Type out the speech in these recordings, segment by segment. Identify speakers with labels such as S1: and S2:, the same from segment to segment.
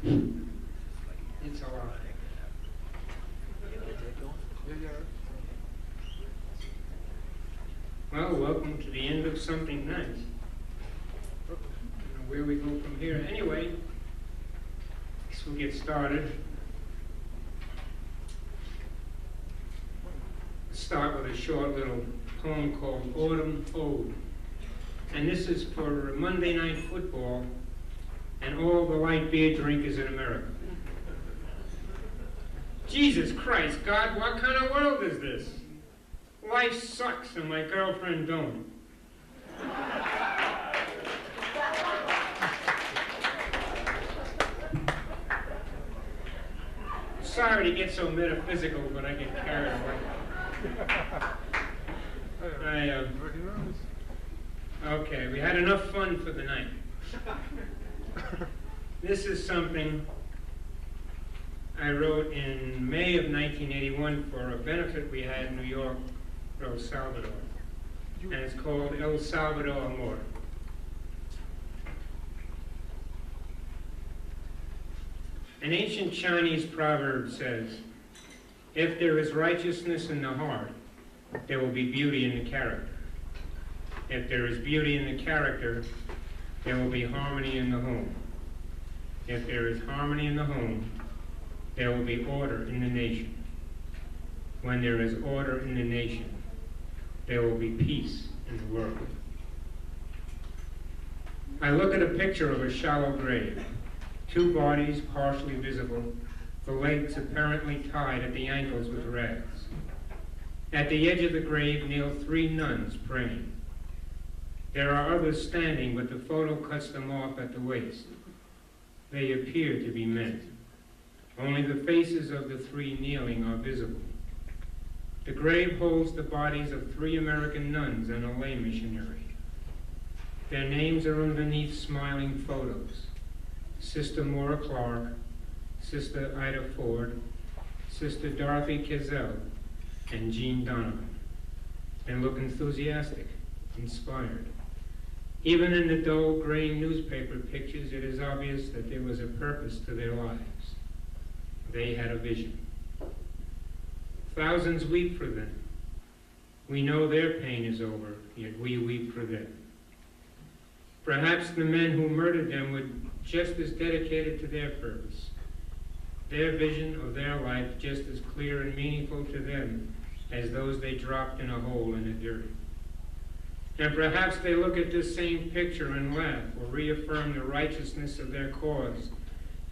S1: It's a lot. Well, welcome to the end of something nice. I don't know where we go from here. Anyway, guess we'll get started. Let's start with a short little poem called Autumn Ode. And this is for Monday Night Football and all the light beer drinkers in America. Jesus Christ, God, what kind of world is this? Life sucks and my girlfriend don't. Sorry to get so metaphysical, but I get carried away. Okay, we had enough fun for the night. This is something I wrote in May of 1981 for a benefit we had in New York for El Salvador. And it's called El Salvador Amor. An ancient Chinese proverb says, if there is righteousness in the heart, there will be beauty in the character. If there is beauty in the character, there will be harmony in the home. If there is harmony in the home, there will be order in the nation. When there is order in the nation, there will be peace in the world. I look at a picture of a shallow grave, two bodies partially visible, the legs apparently tied at the ankles with rags. At the edge of the grave kneel three nuns praying. There are others standing, but the photo cuts them off at the waist. They appear to be men. Only the faces of the three kneeling are visible. The grave holds the bodies of three American nuns and a lay missionary. Their names are underneath smiling photos. Sister Maura Clark, Sister Ida Ford, Sister Dorothy Kezell, and Jean Donovan. They look enthusiastic, inspired. Even in the dull gray newspaper pictures, it is obvious that there was a purpose to their lives. They had a vision. Thousands weep for them. We know their pain is over, yet we weep for them. Perhaps the men who murdered them were just as dedicated to their purpose. Their vision of their life just as clear and meaningful to them as those they dropped in a hole in the dirt. And perhaps they look at this same picture and laugh or reaffirm the righteousness of their cause,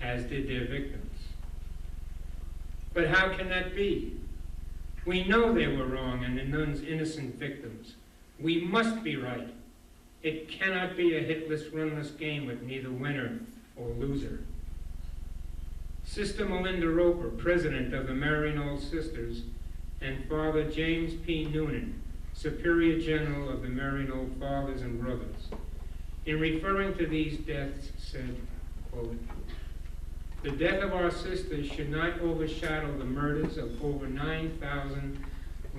S1: as did their victims. But how can that be? We know they were wrong and the nuns innocent victims. We must be right. It cannot be a hitless, runless game with neither winner or loser. Sister Melinda Roper, president of the Maryknoll Sisters, and Father James P. Noonan, Superior General of the Maryknoll Fathers and Brothers, in referring to these deaths, said, quote, the death of our sisters should not overshadow the murders of over 9,000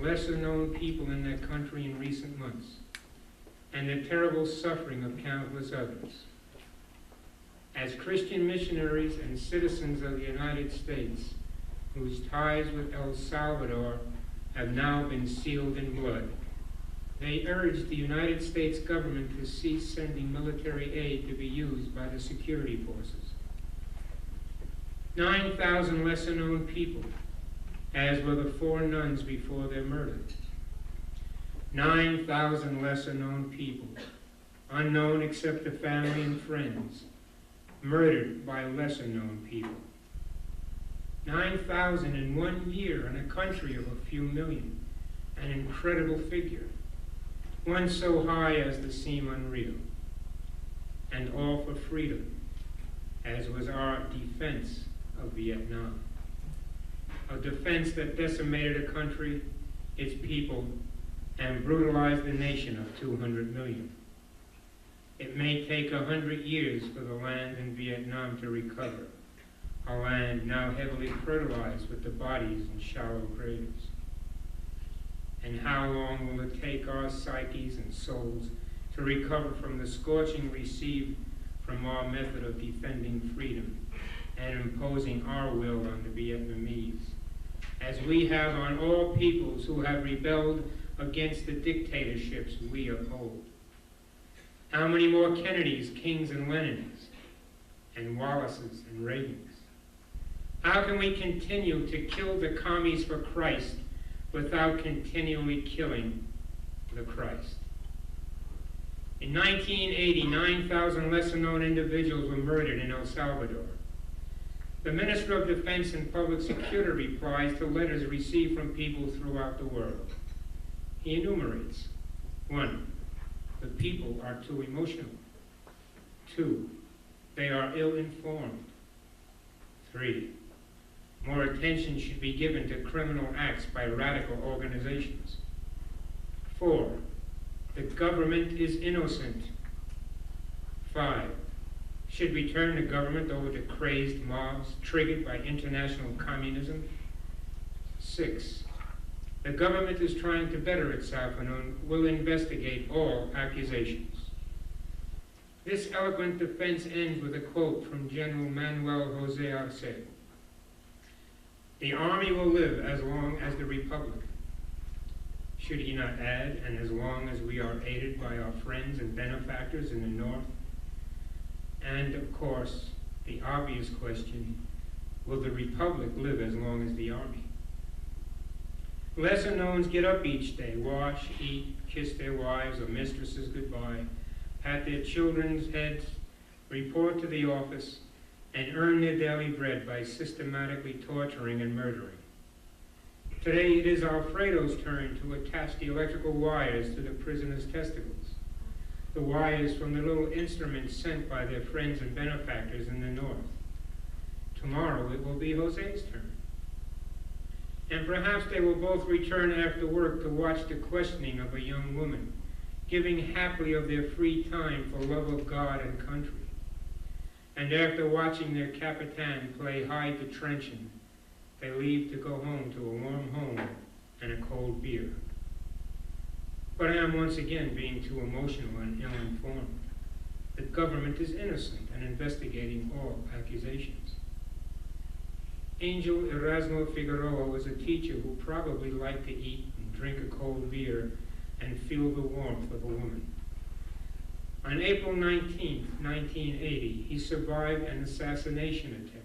S1: lesser-known people in that country in recent months, and the terrible suffering of countless others. As Christian missionaries and citizens of the United States, whose ties with El Salvador have now been sealed in blood, they urged the United States government to cease sending military aid to be used by the security forces. 9,000 lesser-known people, as were the four nuns before their murder. 9,000 lesser-known people, unknown except to family and friends, murdered by lesser-known people. 9,000 in 1 year in a country of a few million, an incredible figure, one so high as to seem unreal, and all for freedom, as was our defense of Vietnam. A defense that decimated a country, its people, and brutalized a nation of 200 million. It may take 100 years for the land in Vietnam to recover, a land now heavily fertilized with the bodies in shallow graves. And how long will it take our psyches and souls to recover from the scorching received from our method of defending freedom and imposing our will on the Vietnamese, as we have on all peoples who have rebelled against the dictatorships we uphold. How many more Kennedys, Kings, and Lenins, and Wallaces and Reagans? How can we continue to kill the commies for Christ without continually killing the Christ? In 1980, 9,000 lesser-known individuals were murdered in El Salvador. The Minister of Defense and Public Security replies to letters received from people throughout the world. He enumerates: 1, the people are too emotional. 2, they are ill-informed. 3, more attention should be given to criminal acts by radical organizations. 4, the government is innocent. 5, should we turn the government over to crazed mobs triggered by international communism? 6, the government is trying to better itself and will investigate all accusations. This eloquent defense ends with a quote from General Manuel José Arce. The Army will live as long as the Republic. Should he not add, and as long as we are aided by our friends and benefactors in the North? And, of course, the obvious question, will the Republic live as long as the Army? Lesser-knowns get up each day, wash, eat, kiss their wives or mistresses goodbye, pat their children's heads, report to the office, and earn their daily bread by systematically torturing and murdering. Today it is Alfredo's turn to attach the electrical wires to the prisoners' testicles, the wires from the little instruments sent by their friends and benefactors in the North. Tomorrow it will be Jose's turn. And perhaps they will both return after work to watch the questioning of a young woman, giving happily of their free time for love of God and country. And after watching their Capitan play hide the trenchant, they leave to go home to a warm home and a cold beer. But I am once again being too emotional and ill-informed. The government is innocent and investigating all accusations. Angel Erasmo Figueroa was a teacher who probably liked to eat and drink a cold beer and feel the warmth of a woman. On April 19, 1980, he survived an assassination attempt.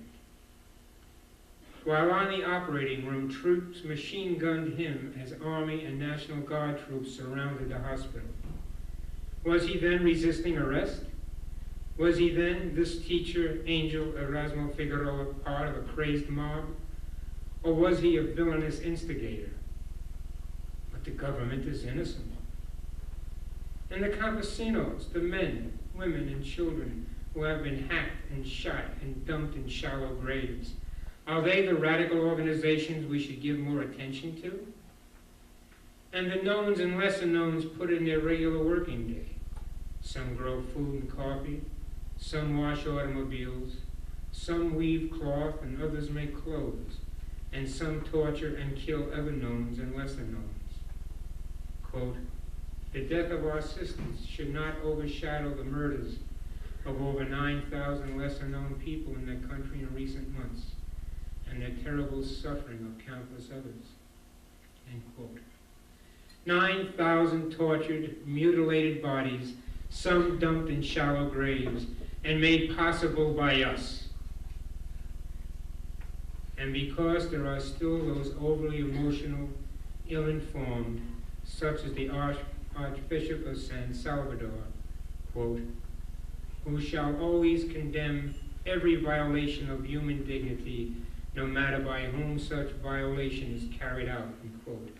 S1: While on the operating room, troops machine-gunned him as Army and National Guard troops surrounded the hospital. Was he then resisting arrest? Was he then, this teacher, Angel Erasmo Figueroa, part of a crazed mob? Or was he a villainous instigator? But the government is innocent. And the campesinos, the men, women, and children who have been hacked and shot and dumped in shallow graves, are they the radical organizations we should give more attention to? And the knowns and lesser knowns put in their regular working day. Some grow food and coffee, some wash automobiles, some weave cloth and others make clothes, and some torture and kill other knowns and lesser knowns. Quote, the death of our sisters should not overshadow the murders of over 9,000 lesser-known people in that country in recent months, and the terrible suffering of countless others. End quote. 9,000 tortured, mutilated bodies, some dumped in shallow graves, and made possible by us. And because there are still those overly emotional, ill-informed, such as the Archbishop of San Salvador, quote, who shall always condemn every violation of human dignity, no matter by whom such violation is carried out, unquote.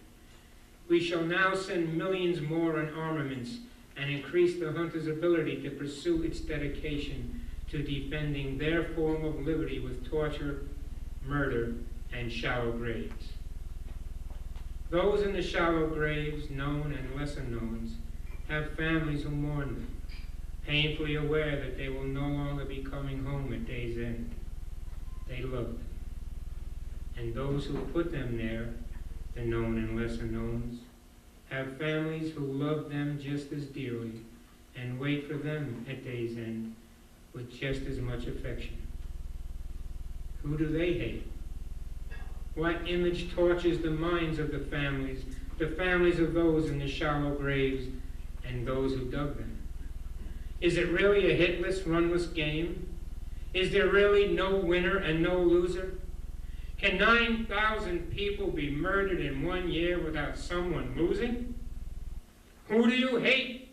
S1: We shall now send millions more in armaments and increase the hunter's ability to pursue its dedication to defending their form of liberty with torture, murder, and shallow graves. Those in the shallow graves, known and lesser knowns, have families who mourn them, painfully aware that they will no longer be coming home at day's end. They love them. And those who put them there, the known and lesser knowns, have families who love them just as dearly and wait for them at day's end with just as much affection. Who do they hate? What image tortures the minds of the families of those in the shallow graves and those who dug them? Is it really a hitless, runless game? Is there really no winner and no loser? Can 9,000 people be murdered in 1 year without someone losing? Who do you hate?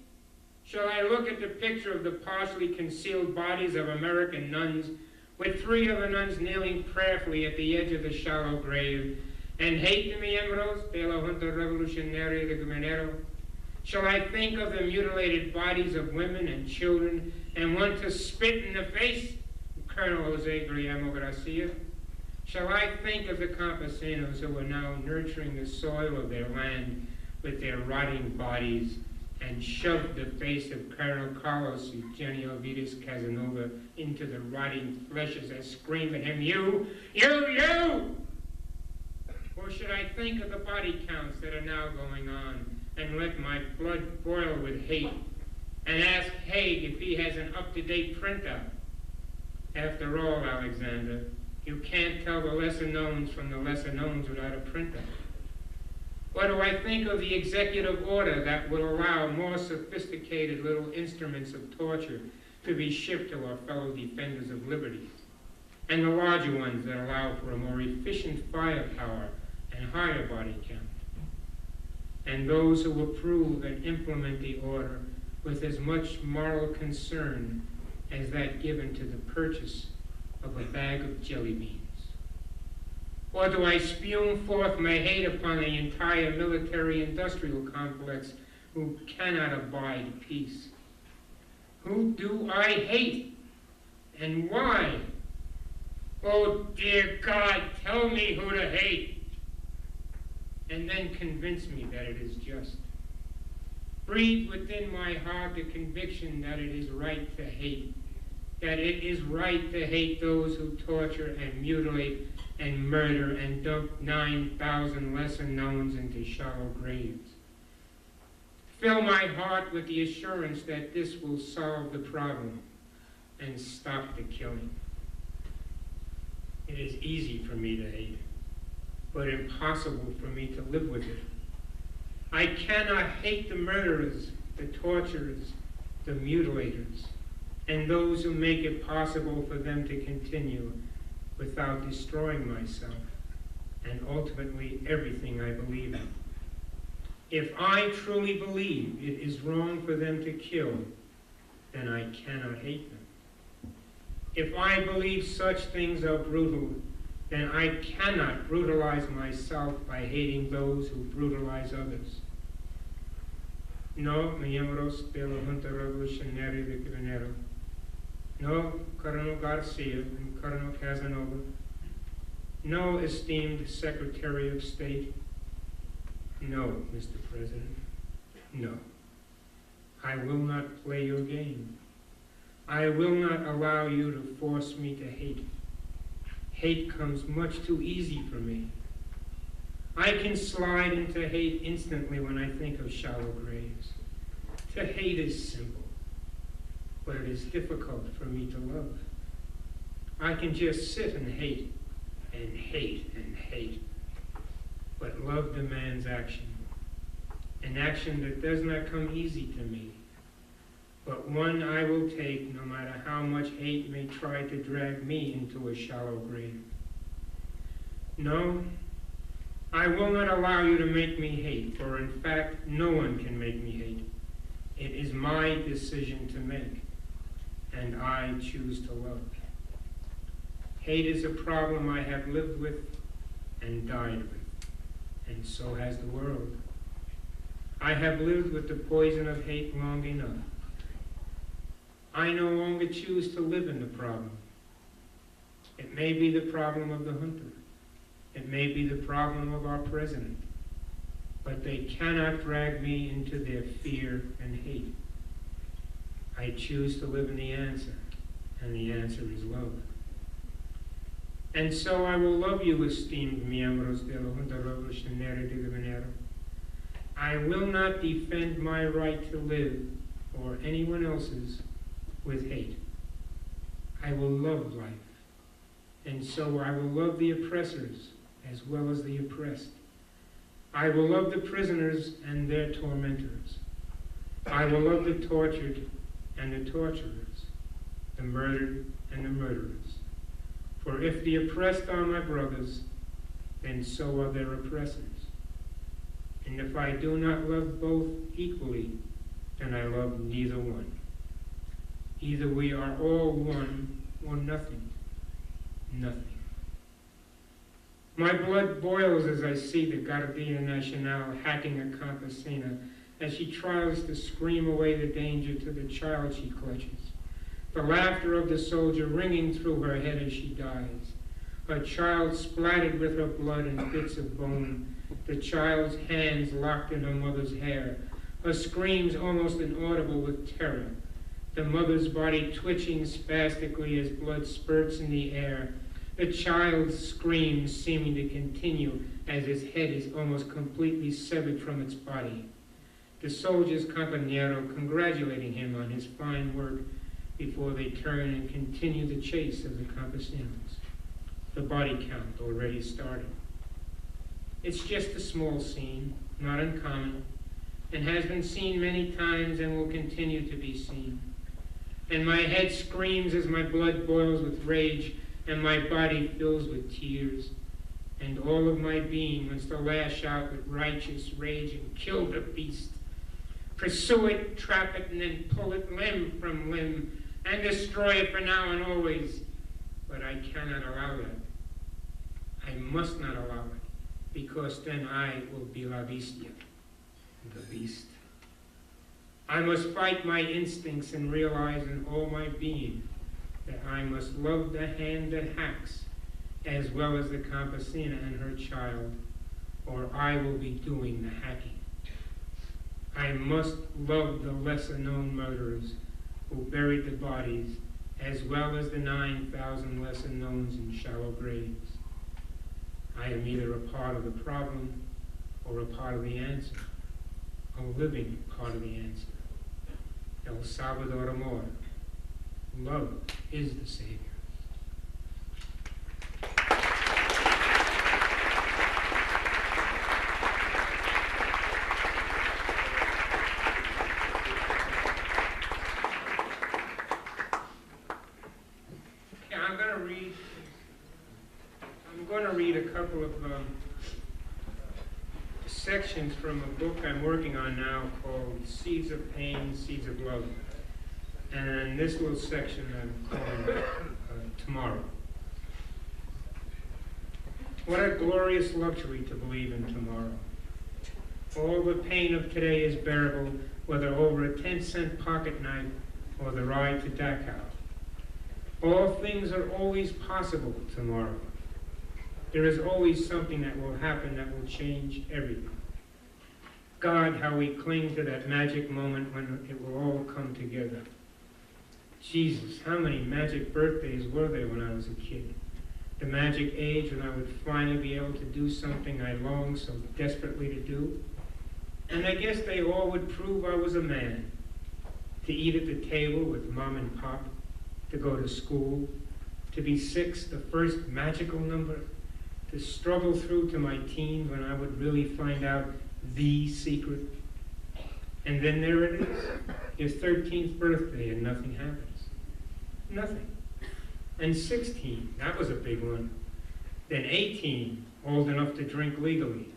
S1: Shall I look at the picture of the partially concealed bodies of American nuns, with 3 of the nuns kneeling prayerfully at the edge of the shallow grave, and hate the miembros de la Junta Revolucionaria de Guerrero? Shall I think of the mutilated bodies of women and children and want to spit in the face of Colonel Jose Guillermo Garcia? Shall I think of the campesinos who are now nurturing the soil of their land with their rotting bodies and shove the face of Colonel Carlos Eugenio Vidas Casanova into the rotting flesh as I scream at him, you! Or should I think of the body counts that are now going on and let my blood boil with hate and ask Haig if he has an up-to-date printout? After all, Alexander, you can't tell the lesser-knowns from the lesser-knowns without a printout. What do I think of the executive order that will allow more sophisticated little instruments of torture to be shipped to our fellow defenders of liberty, and the larger ones that allow for a more efficient firepower and higher body count, and those who approve and implement the order with as much moral concern as that given to the purchase of a bag of jelly beans? Or do I spume forth my hate upon the entire military-industrial complex who cannot abide peace? Who do I hate? And why? Oh, dear God, tell me who to hate, and then convince me that it is just. Breathe within my heart the conviction that it is right to hate, that it is right to hate those who torture and mutilate and murder and dump 9,000 lesser-knowns into shallow graves. Fill my heart with the assurance that this will solve the problem and stop the killing. It is easy for me to hate, but impossible for me to live with it. I cannot hate the murderers, the torturers, the mutilators, and those who make it possible for them to continue without destroying myself and ultimately everything I believe in. If I truly believe it is wrong for them to kill, then I cannot hate them. If I believe such things are brutal, then I cannot brutalize myself by hating those who brutalize others. No, miembros de la Junta Revolucionaria de Guerrero. No, Colonel Garcia and Colonel Casanova. No, esteemed Secretary of State. No, Mr. President. No. I will not play your game. I will not allow you to force me to hate. Hate comes much too easy for me. I can slide into hate instantly when I think of shallow graves. To hate is simple, but it is difficult for me to love. I can just sit and hate, and hate, and hate. But love demands action, an action that does not come easy to me, but one I will take no matter how much hate may try to drag me into a shallow grave. No, I will not allow you to make me hate, for in fact, no one can make me hate. It is my decision to make, and I choose to love. Hate is a problem I have lived with and died with, and so has the world. I have lived with the poison of hate long enough. I no longer choose to live in the problem. It may be the problem of the junta. It may be the problem of our president. But they cannot drag me into their fear and hate. I choose to live in the answer, and the answer is love. And so I will love you, esteemed miembros de la Junta Revolucionaria de Guerrero. I will not defend my right to live, or anyone else's, with hate. I will love life, And so I will love the oppressors as well as the oppressed. I will love the prisoners and their tormentors. I will love the tortured and the torturers, the murdered and the murderers. For if the oppressed are my brothers, then so are their oppressors. And if I do not love both equally, then I love neither one. Either we are all one or nothing. Nothing. My blood boils as I see the Guardia Nacional hacking a campesina as she tries to scream away the danger to the child she clutches. The laughter of the soldier ringing through her head as she dies. Her child splattered with her blood and bits of bone. The child's hands locked in her mother's hair. Her screams almost inaudible with terror. The mother's body twitching spastically as blood spurts in the air. The child's screams seeming to continue as its head is almost completely severed from its body. The soldier's compañero congratulating him on his fine work before they turn and continue the chase of the campesinos. The body count already started. It's just a small scene, not uncommon, and has been seen many times and will continue to be seen. And my head screams as my blood boils with rage and my body fills with tears. And all of my being wants to lash out with righteous rage and kill the beast. Pursue it, trap it, and then pull it limb from limb and destroy it for now and always. But I cannot allow that. I must not allow it, because then I will be la bestia, the beast. I must fight my instincts and realize in all my being that I must love the hand that hacks as well as the campesina and her child, or I will be doing the hacking. I must love the lesser-known murderers who buried the bodies as well as the 9,000 lesser-knowns in shallow graves. I am either a part of the problem or a part of the answer, a living part of the answer. El Salvador amor. Love is the Savior. Okay, I'm going to read a couple of sections from a book I'm working on now called Seeds of Pain, Seeds of Love. And this little section I'm calling Tomorrow. What a glorious luxury to believe in tomorrow. All the pain of today is bearable, whether over a 10-cent pocket knife or the ride to Dachau. All things are always possible tomorrow. There is always something that will happen that will change everything. God, how we cling to that magic moment when it will all come together. Jesus, how many magic birthdays were there when I was a kid? The magic age when I would finally be able to do something I longed so desperately to do. And I guess they all would prove I was a man. To eat at the table with Mom and Pop, to go to school, to be 6, the first magical number, to struggle through to my teens when I would really find out the secret. And then there it is, your 13th birthday and nothing happens. Nothing. And 16, that was a big one. Then 18, old enough to drink legally,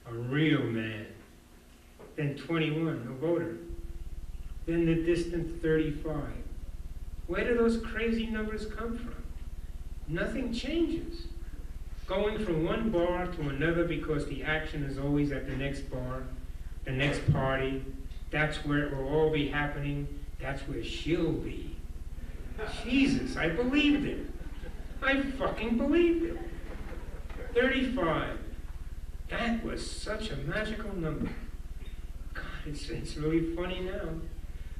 S1: a real man. Then 21, a voter. Then the distant 35. Where do those crazy numbers come from? Nothing changes. Going from one bar to another because the action is always at the next bar, the next party. That's where it will all be happening. That's where she'll be. Jesus, I believed it. I fucking believed it. 35. That was such a magical number. God, it's really funny now.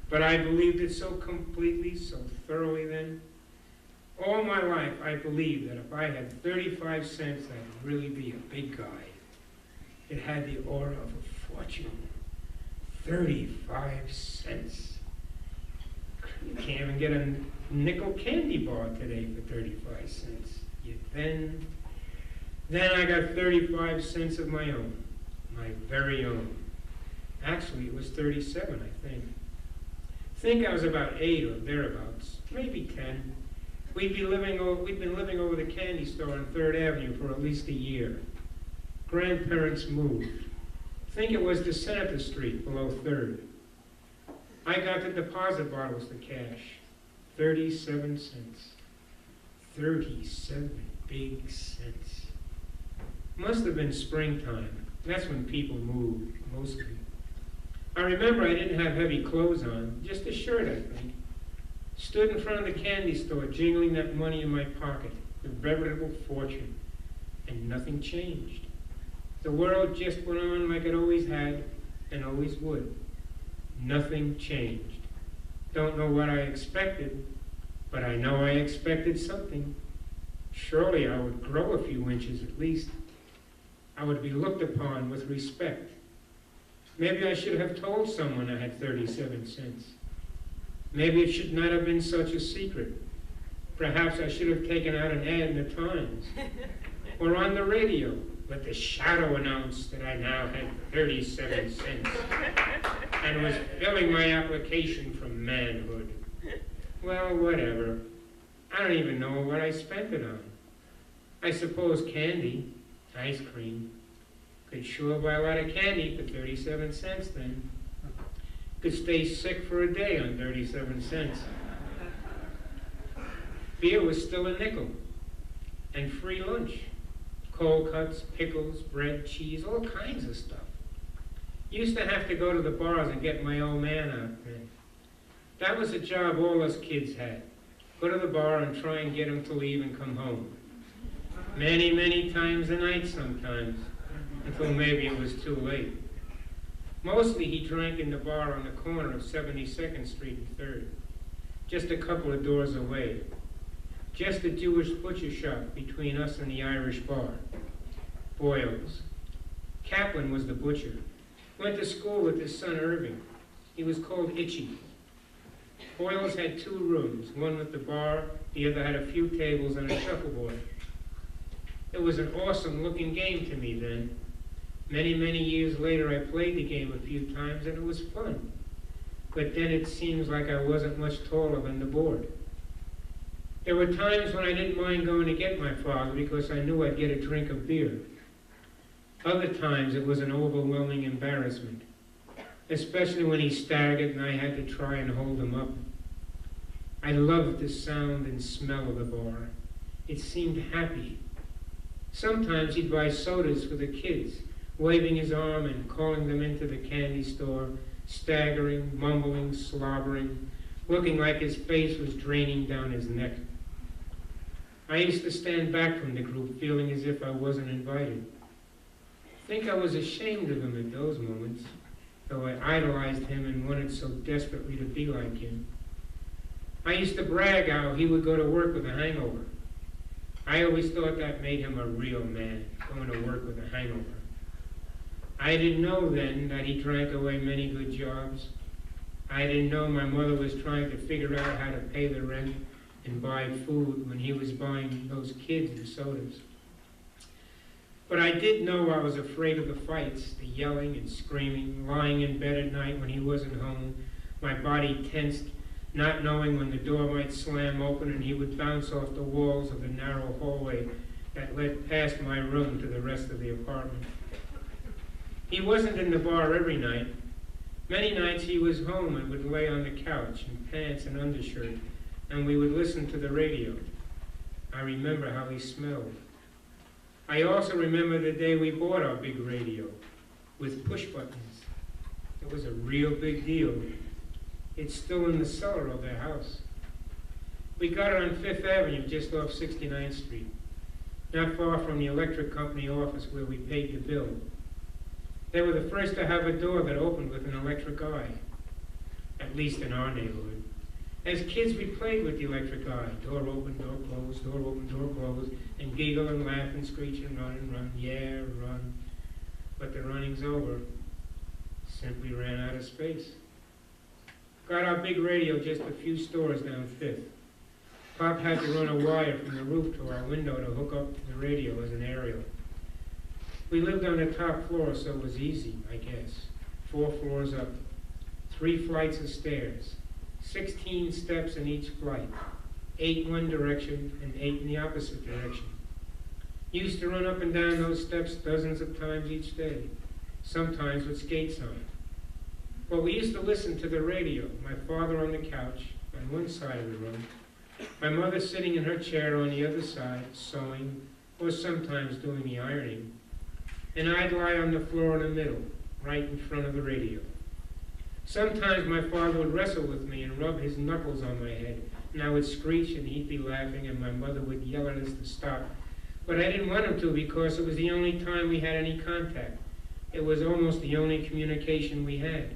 S1: But I believed it so completely, so thoroughly then. All my life, I believed that if I had 35 cents, I'd really be a big guy. It had the aura of a fortune. 35 cents. You can't even get a nickel candy bar today for 35 cents. Then I got 35 cents of my own, my very own. Actually, it was 37, I think. I was about 8 or thereabouts, maybe 10. We'd been living over the candy store on 3rd Avenue for at least a year. Grandparents moved. It was the Senator Street below 3rd. I got the deposit bottles to cash. 37 cents. 37 big cents. Must have been springtime. That's when people moved, mostly. I remember I didn't have heavy clothes on, just a shirt, I think. Stood in front of the candy store, jingling that money in my pocket, a veritable fortune. And nothing changed. The world just went on like it always had and always would. Nothing changed. Don't know what I expected, but I know I expected something. Surely I would grow a few inches at least. I would be looked upon with respect. Maybe I should have told someone I had 37 cents. Maybe it should not have been such a secret. Perhaps I should have taken out an ad in the Times or on the radio. Let the shadow announce that I now had 37 cents and was filling my application for manhood. Well, whatever. I don't even know what I spent it on. I suppose candy, ice cream. Could sure buy a lot of candy for 37 cents then. Could stay sick for a day on 37 cents. Beer was still a nickel. And free lunch. Cold cuts, pickles, bread, cheese, all kinds of stuff. Used to have to go to the bars and get my old man out then. That was a job all us kids had. Go to the bar and try and get him to leave and come home. Many, many times a night sometimes, until maybe it was too late. Mostly he drank in the bar on the corner of 72nd Street and 3rd, just a couple of doors away. Just a Jewish butcher shop between us and the Irish bar. Boyles. Kaplan was the butcher. Went to school with his son Irving. He was called Itchy. Boyles had 2 rooms, one with the bar, the other had a few tables and a shuffleboard. It was an awesome looking game to me then. Many, many years later I played the game a few times and it was fun. But then it seems like I wasn't much taller than the board. There were times when I didn't mind going to get my father because I knew I'd get a drink of beer. Other times it was an overwhelming embarrassment, especially when he staggered and I had to try and hold him up. I loved the sound and smell of the bar. It seemed happy. Sometimes he'd buy sodas for the kids, waving his arm and calling them into the candy store, staggering, mumbling, slobbering, looking like his face was draining down his neck. I used to stand back from the group, feeling as if I wasn't invited. I was ashamed of him at those moments, though I idolized him and wanted so desperately to be like him. I used to brag how he would go to work with a hangover. I always thought that made him a real man, going to work with a hangover. I didn't know then that he drank away many good jobs. I didn't know my mother was trying to figure out how to pay the rent and buy food when he was buying those kids the sodas. But I did know I was afraid of the fights, the yelling and screaming, lying in bed at night when he wasn't home, my body tensed, not knowing when the door might slam open and he would bounce off the walls of the narrow hallway that led past my room to the rest of the apartment. He wasn't in the bar every night. Many nights he was home and would lay on the couch in pants and undershirt, and we would listen to the radio. I remember how he smelled. I also remember the day we bought our big radio with push buttons. It was a real big deal. It's still in the cellar of their house. We got it on 5th Avenue, just off 69th Street, not far from the electric company office where we paid the bill. They were the first to have a door that opened with an electric eye, at least in our neighborhood. As kids, we played with the electric eye. Door open, door closed, door open, door closed, and giggle and laugh and screech and run, yeah, run. But the running's over. Simply ran out of space. Got our big radio just a few stores down 5th. Pop had to run a wire from the roof to our window to hook up the radio as an aerial. We lived on the top floor, so it was easy, I guess. 4 floors up, 3 flights of stairs, 16 steps in each flight, 8 one direction and 8 in the opposite direction. Used to run up and down those steps dozens of times each day, sometimes with skates on. But we used to listen to the radio, my father on the couch on one side of the room, my mother sitting in her chair on the other side, sewing, or sometimes doing the ironing, and I'd lie on the floor in the middle, right in front of the radio. Sometimes my father would wrestle with me and rub his knuckles on my head, and I would screech and he'd be laughing and my mother would yell at us to stop. But I didn't want him to because it was the only time we had any contact. It was almost the only communication we had,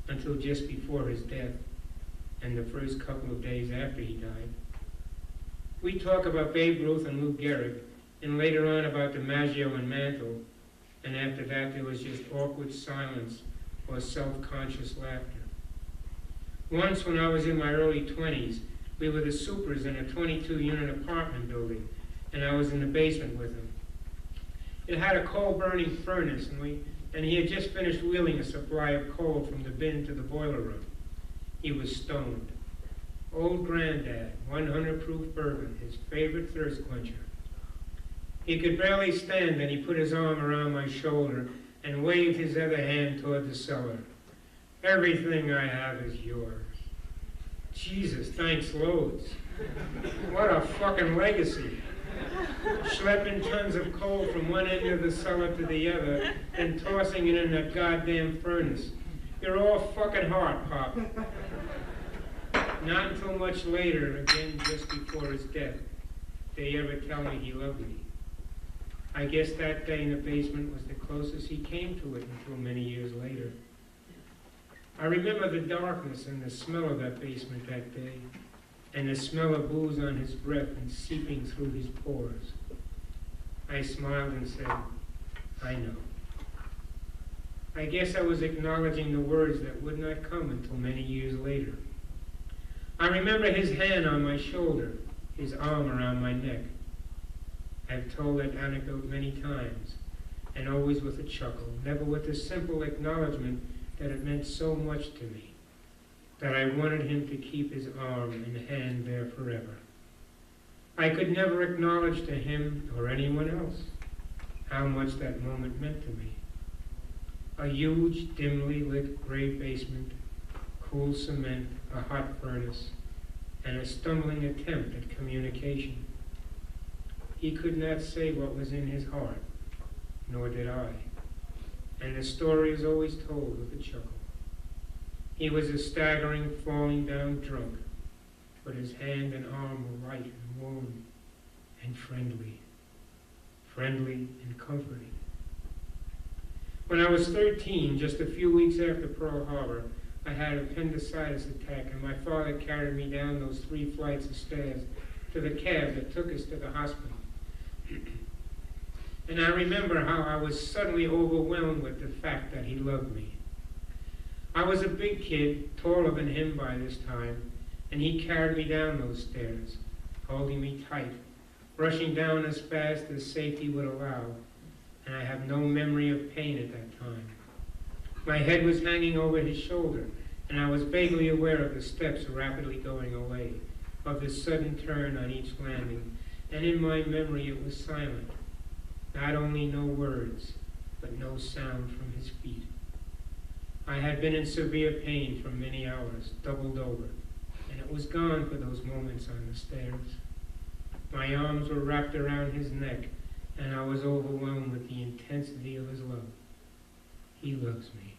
S1: until just before his death and the first couple of days after he died. We talk about Babe Ruth and Lou Gehrig, and later on about DiMaggio and Mantle, and after that there was just awkward silence or self-conscious laughter. Once when I was in my early 20s, we were the supers in a 22-unit apartment building, and I was in the basement with him. It had a coal-burning furnace, and he had just finished wheeling a supply of coal from the bin to the boiler room. He was stoned. Old Granddad, 100 proof bourbon, his favorite thirst quencher. He could barely stand, and he put his arm around my shoulder and waved his other hand toward the cellar. Everything I have is yours. Jesus, thanks loads. What a fucking legacy. Schlepping tons of coal from one end of the cellar to the other and tossing it in that goddamn furnace. You're all fucking hard, Pop. Not until much later, again just before his death, did he ever tell me he loved me. I guess that day in the basement was the closest he came to it until many years later. I remember the darkness and the smell of that basement that day, and the smell of booze on his breath and seeping through his pores. I smiled and said, I know. I guess I was acknowledging the words that would not come until many years later. I remember his hand on my shoulder, his arm around my neck. I've told that anecdote many times, and always with a chuckle, never with the simple acknowledgement that it meant so much to me, that I wanted him to keep his arm and hand there forever. I could never acknowledge to him or anyone else how much that moment meant to me. A huge, dimly lit gray basement, cool cement, a hot furnace, and a stumbling attempt at communication. He could not say what was in his heart, nor did I, and the story is always told with a chuckle. He was a staggering, falling down drunk, but his hand and arm were light and warm and friendly and comforting. When I was 13, just a few weeks after Pearl Harbor, I had an appendicitis attack, and my father carried me down those 3 flights of stairs to the cab that took us to the hospital. And I remember how I was suddenly overwhelmed with the fact that he loved me. I was a big kid, taller than him by this time, and he carried me down those stairs, holding me tight, rushing down as fast as safety would allow, and I have no memory of pain at that time. My head was hanging over his shoulder, and I was vaguely aware of the steps rapidly going away, of the sudden turn on each landing, and in my memory it was silent. Not only no words, but no sound from his feet. I had been in severe pain for many hours, doubled over, and it was gone for those moments on the stairs. My arms were wrapped around his neck, and I was overwhelmed with the intensity of his love. He loves me.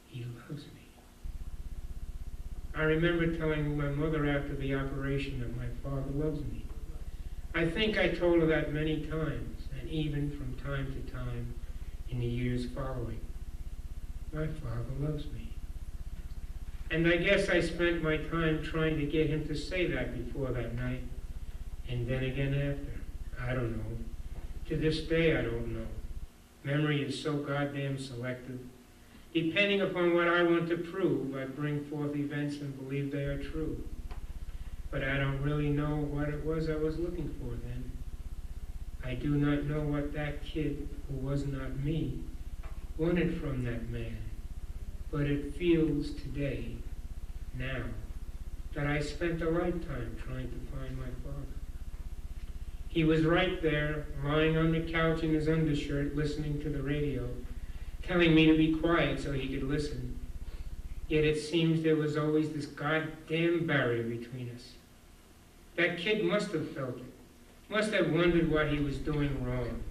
S1: He loves me. I remember telling my mother after the operation that my father loves me. I think I told her that many times, and even from time to time in the years following. My father loves me. And I guess I spent my time trying to get him to say that before that night, and then again after. I don't know. To this day, I don't know. Memory is so goddamn selective. Depending upon what I want to prove, I bring forth events and believe they are true. but I don't really know what it was I was looking for then. I do not know what that kid, who was not me, wanted from that man, but it feels today, now, that I spent a lifetime trying to find my father. He was right there, lying on the couch in his undershirt, listening to the radio, telling me to be quiet so he could listen. Yet it seems there was always this goddamn barrier between us. That kid must have felt it, must have wondered what he was doing wrong.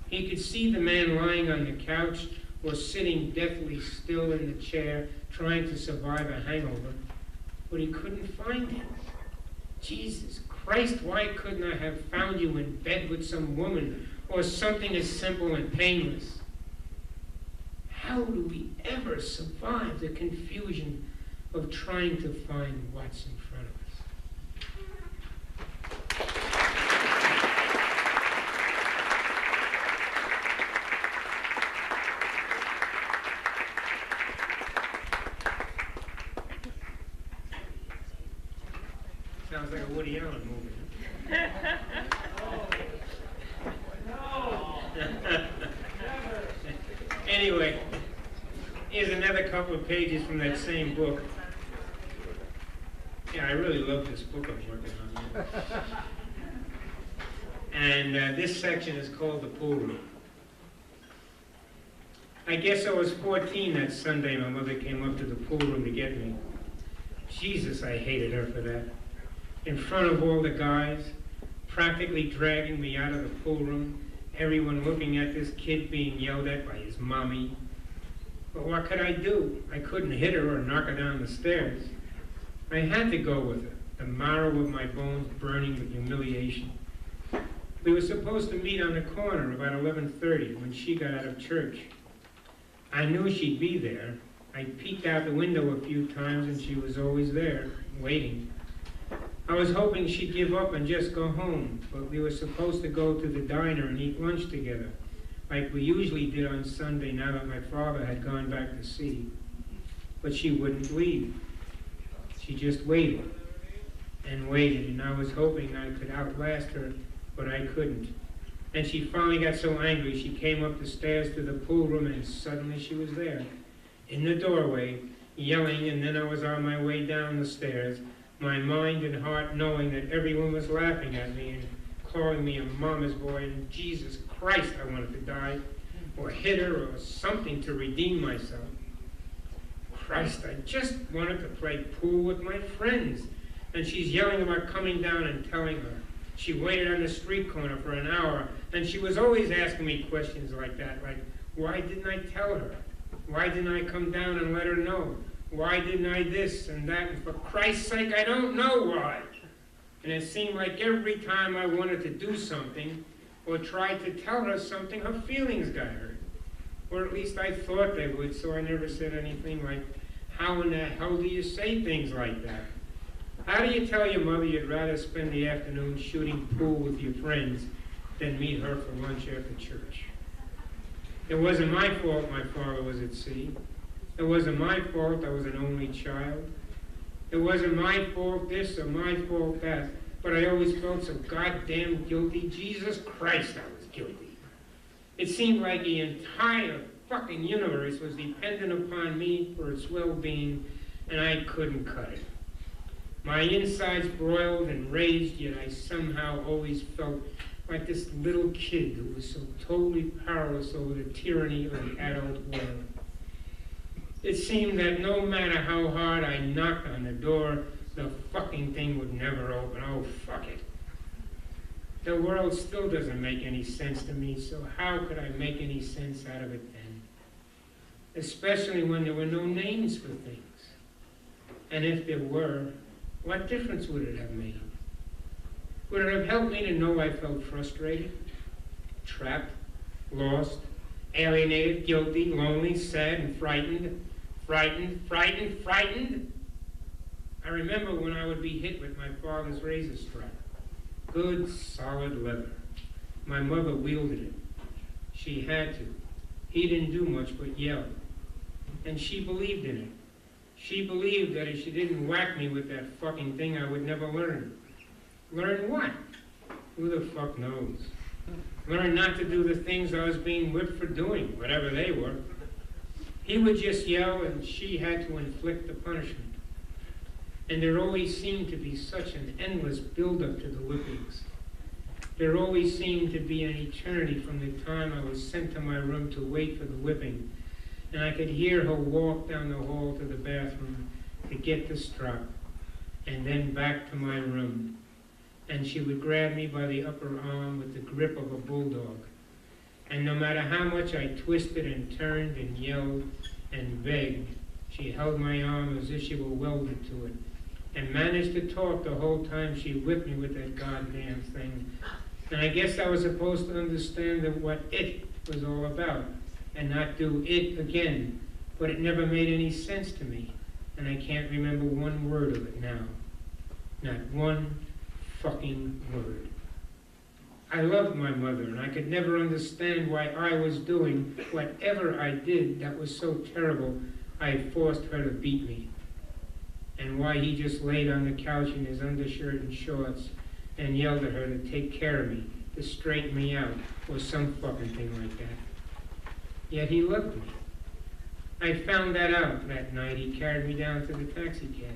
S1: He could see the man lying on the couch or sitting deathly still in the chair, trying to survive a hangover, but he couldn't find him. Jesus Christ, why couldn't I have found you in bed with some woman or something as simple and painless? How do we ever survive the confusion of trying to find what's in front of us? Sounds like a Woody Allen movie. Anyway, here's another couple of pages from that same book. Yeah, I really love this book I'm working on. And this section is called The Pool Room. I guess I was 14 that Sunday my mother came up to the pool room to get me. Jesus, I hated her for that. In front of all the guys, practically dragging me out of the pool room, everyone looking at this kid being yelled at by his mommy. But what could I do? I couldn't hit her or knock her down the stairs. I had to go with her, the marrow of my bones burning with humiliation. We were supposed to meet on the corner about 11:30 when she got out of church. I knew she'd be there. I peeked out the window a few times and she was always there, waiting. I was hoping she'd give up and just go home, but we were supposed to go to the diner and eat lunch together, like we usually did on Sunday now that my father had gone back to sea. But she wouldn't leave. She just waited and waited, and I was hoping I could outlast her, but I couldn't. And she finally got so angry she came up the stairs to the pool room, and suddenly she was there, in the doorway, yelling, and then I was on my way down the stairs, my mind and heart knowing that everyone was laughing at me and calling me a mama's boy, and Jesus Christ, I wanted to die, or hit her, or something to redeem myself. Christ, I just wanted to play pool with my friends. And she's yelling about coming down and telling her. She waited on the street corner for an hour, and she was always asking me questions like that, like, why didn't I tell her? Why didn't I come down and let her know? Why didn't I this and that? And for Christ's sake, I don't know why. And it seemed like every time I wanted to do something or tried to tell her something, her feelings got hurt. Or at least I thought they would, so I never said anything like, how in the hell do you say things like that? How do you tell your mother you'd rather spend the afternoon shooting pool with your friends than meet her for lunch after church? It wasn't my fault my father was at sea. It wasn't my fault I was an only child. It wasn't my fault this or my fault that, but I always felt so goddamn guilty. Jesus Christ, I was guilty. It seemed like the entire fucking universe was dependent upon me for its well-being, and I couldn't cut it. My insides broiled and raged, yet I somehow always felt like this little kid who was so totally powerless over the tyranny of the adult world. It seemed that no matter how hard I knocked on the door, the fucking thing would never open. Oh, fuck it. The world still doesn't make any sense to me, so how could I make any sense out of it then? Especially when there were no names for things. And if there were, what difference would it have made? Would it have helped me to know I felt frustrated, trapped, lost, alienated, guilty, lonely, sad, and frightened? Frightened? I remember when I would be hit with my father's razor strap. Good, solid leather. My mother wielded it. She had to. He didn't do much but yell. And she believed in it. She believed that if she didn't whack me with that fucking thing, I would never learn. Learn what? Who the fuck knows? Learn not to do the things I was being whipped for doing, whatever they were. He would just yell, and she had to inflict the punishment. And there always seemed to be such an endless build-up to the whippings. There always seemed to be an eternity from the time I was sent to my room to wait for the whipping, and I could hear her walk down the hall to the bathroom to get the strap, and then back to my room. And she would grab me by the upper arm with the grip of a bulldog. And no matter how much I twisted and turned and yelled and begged, she held my arm as if she were welded to it, and managed to talk the whole time she whipped me with that goddamn thing. And I guess I was supposed to understand that what it was all about, and not do it again, but it never made any sense to me, and I can't remember one word of it now. Not one fucking word. I loved my mother, and I could never understand why I was doing whatever I did that was so terrible I forced her to beat me, and why he just laid on the couch in his undershirt and shorts and yelled at her to take care of me, to straighten me out, or some fucking thing like that. Yet he loved me. I found that out that night he carried me down to the taxi cab.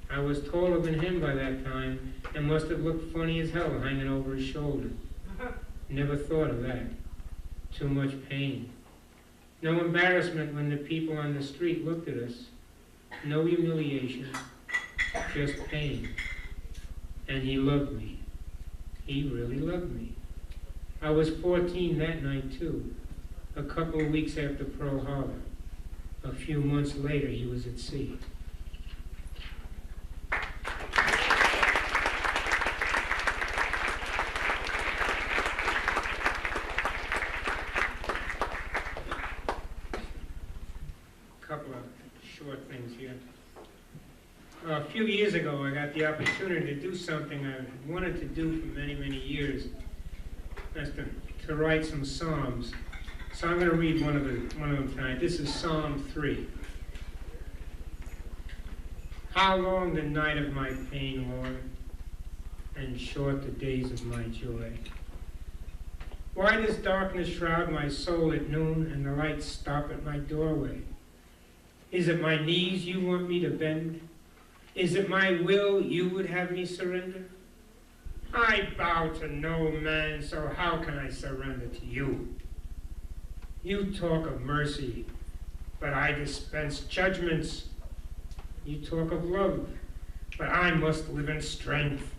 S1: I was taller than him by that time and must have looked funny as hell hanging over his shoulder. Never thought of that. Too much pain. No embarrassment when the people on the street looked at us. No humiliation. Just pain. And he loved me. He really loved me. I was 14 that night too. A couple of weeks after Pearl Harbor. A few months later, he was at sea. Couple of short things here. A few years ago, I got the opportunity to do something I wanted to do for many, many years. That's to write some psalms. So I'm going to read one of them tonight. This is Psalm 3. How long the night of my pain, Lord, and short the days of my joy. Why does darkness shroud my soul at noon and the light stop at my doorway? Is it my knees you want me to bend? Is it my will you would have me surrender? I bow to no man, so how can I surrender to you? You talk of mercy, but I dispense judgments. You talk of love, but I must live in strength.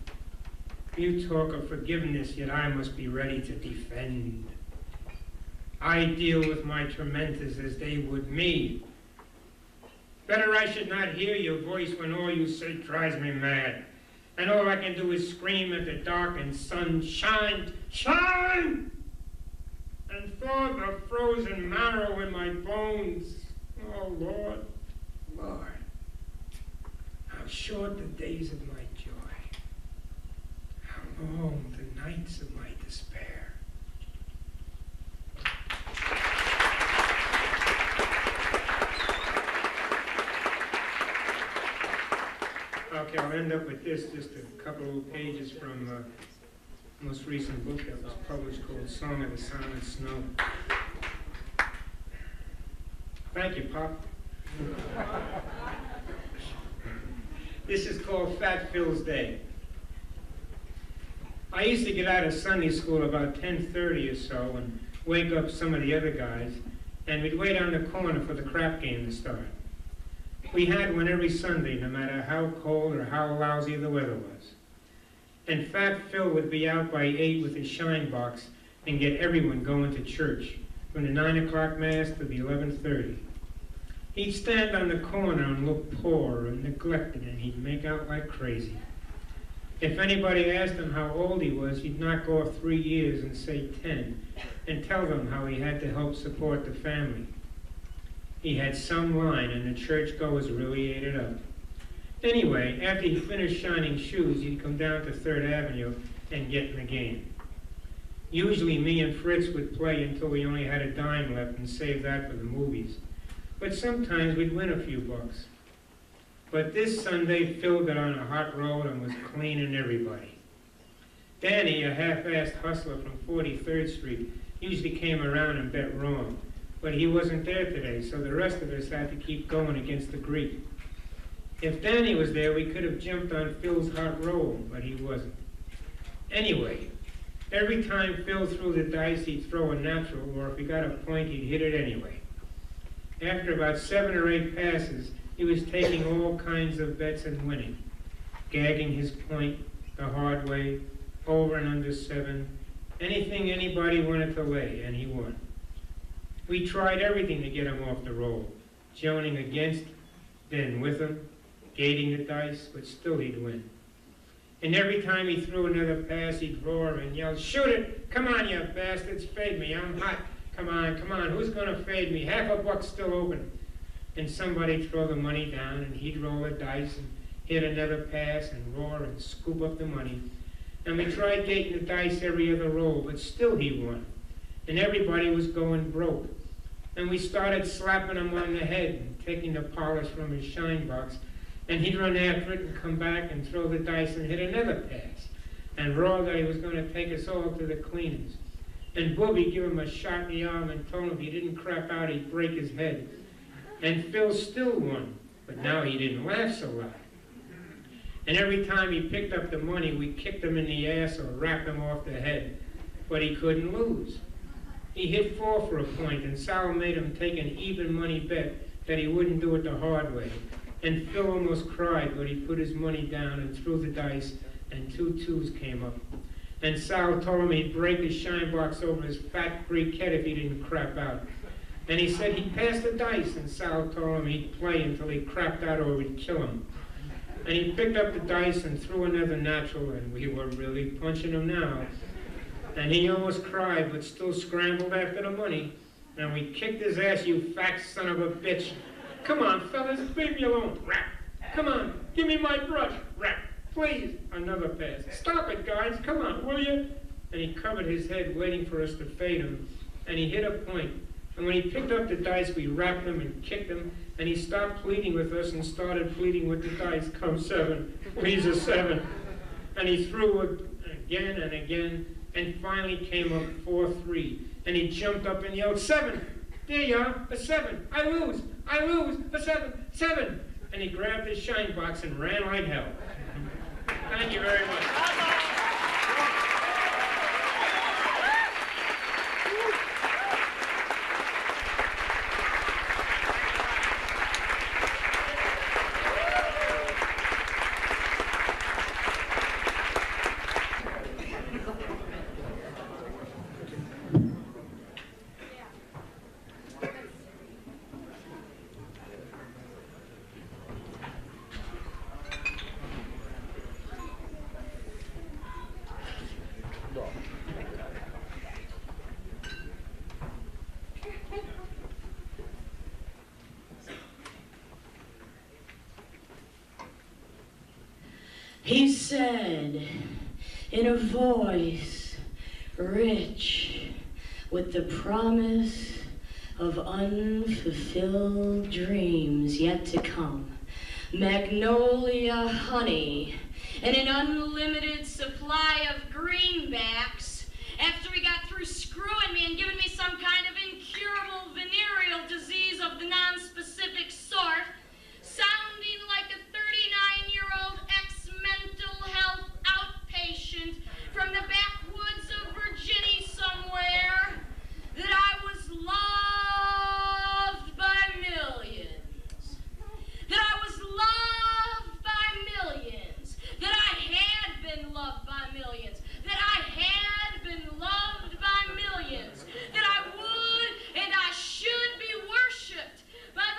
S1: You talk of forgiveness, yet I must be ready to defend. I deal with my tormentors as they would me. Better I should not hear your voice when all you say drives me mad, and all I can do is scream at the darkened sun, shine, shine! And thaw the frozen marrow in my bones. Oh, Lord, Lord, how short the days of my joy, how long the nights of my despair. Okay, I'll end up with this, just a couple of pages from the most recent book that was published called Song of the Silent Snow. Thank you, Pop. This is called Fat Phil's Day. I used to get out of Sunday school about 10:30 or so and wake up some of the other guys, and we'd wait on the corner for the crap game to start. We had one every Sunday, no matter how cold or how lousy the weather was. And Fat Phil would be out by 8 with his shine box and get everyone going to church, from the 9 o'clock mass to the 11:30. He'd stand on the corner and look poor and neglected, and he'd make out like crazy. If anybody asked him how old he was, he'd knock off 3 years and say 10, and tell them how he had to help support the family. He had some line, and the churchgoers really ate it up. Anyway, after he finished shining shoes, he'd come down to 3rd Avenue and get in the game. Usually me and Fritz would play until we only had a dime left and save that for the movies. But sometimes we'd win a few bucks. But this Sunday, Phil got on a hot roll and was cleaning everybody. Danny, a half-assed hustler from 43rd Street, usually came around and bet wrong. But he wasn't there today, so the rest of us had to keep going against the Greek. If Danny was there, we could have jumped on Phil's hot roll, but he wasn't. Anyway, every time Phil threw the dice, he'd throw a natural, or if he got a point, he'd hit it anyway. After about 7 or 8 passes, he was taking all kinds of bets and winning, gagging his point the hard way, over and under 7, anything anybody wanted to lay, and he won. We tried everything to get him off the roll, joning against, then with him, gating the dice, but still he'd win. And every time he threw another pass, he'd roar and yell, "Shoot it! Come on, you bastards, fade me, I'm hot. Come on, who's gonna fade me? $50 still open." And somebody'd throw the money down, and he'd roll the dice and hit another pass and roar and scoop up the money. And we tried gating the dice every other roll, but still he won. And everybody was going broke. And we started slapping him on the head and taking the polish from his shine box, and he'd run after it and come back and throw the dice and hit another pass, and roar that he was going to take us all to the cleaners. And Booby gave him a shot in the arm and told him if he didn't crap out, he'd break his head. And Phil still won, but now he didn't laugh so loud. And every time he picked up the money, we kicked him in the ass or rapped him off the head, but he couldn't lose. He hit 4 for a point, and Sal made him take an even money bet that he wouldn't do it the hard way. And Phil almost cried, but he put his money down and threw the dice, and 2 2s came up. And Sal told him he'd break his shine box over his fat Greek head if he didn't crap out. And he said he'd pass the dice, and Sal told him he'd play until he crapped out or we'd kill him. And he picked up the dice and threw another natural, and we were really punching him now. And he almost cried, but still scrambled after the money. And we kicked his ass, "You fat son of a bitch. Come on, fellas, leave me alone." Rap. "Come on, give me my brush." Rap. "Please." Another pass. "Stop it, guys. Come on, will you?" And he covered his head, waiting for us to fade him. And he hit a point. And when he picked up the dice, we rapped him and kicked him. And he stopped pleading with us and started pleading with the dice. "Come 7. Please, a 7. And he threw it again and again, and finally came up 4-3. And he jumped up and yelled, "7! There you are, a 7! I lose! A 7! 7!" And he grabbed his shine box and ran like hell. Thank you very much.
S2: He said, in a voice rich with the promise of unfulfilled dreams yet to come, magnolia honey, and an unlimited supply of greenbacks, after he got through screwing me and giving me some kind of incurable venereal disease of the non-specific sort, sounding like a 39-year-old ex-mental health outpatient from the backwoods of Virginia somewhere, that I was loved by millions, that I was loved by millions, that I had been loved by millions, that I had been loved by millions, that I would and I should be worshipped by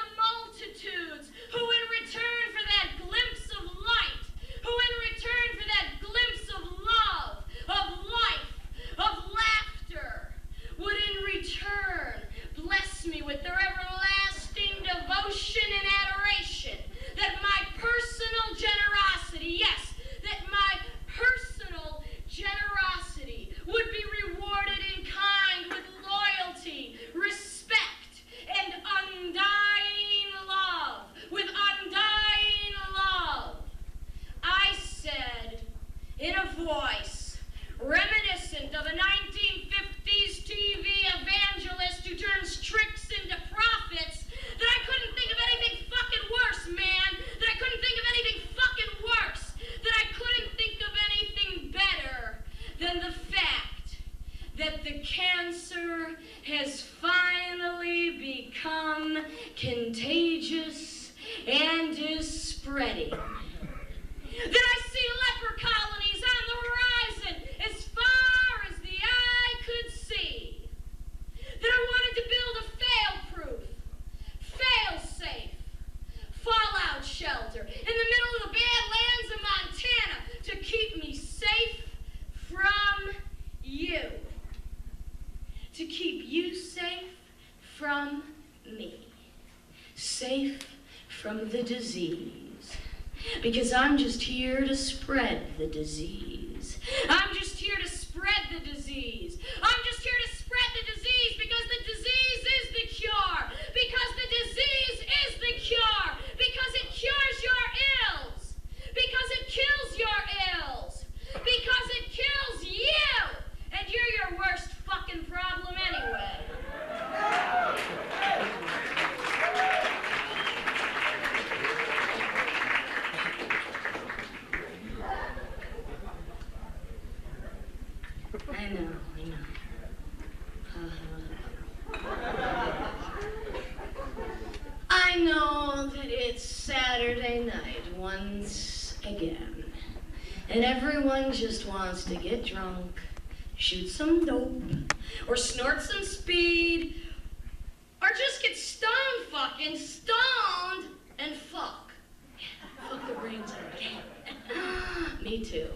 S2: spreading. That I see leper colonies on the horizon as far as the eye could see. That I wanted to build a fail-proof, fail-safe, fallout shelter in the middle of the Badlands of Montana to keep me safe from you. To keep you safe from me. Safe from the disease. Because I'm just here to spread the disease. I'm just here to spread the disease. I'm just here to spread the disease because the disease is the cure. Because the disease is the cure. Because it cures your ills. Because it kills your ills. Because it kills you. And you're your worst fucking problem anyway. I know. I know that it's Saturday night once again, and everyone just wants to get drunk, shoot some dope, or snort some speed, or just get fucking stoned, and fuck. Fuck the brains out of it. Me too.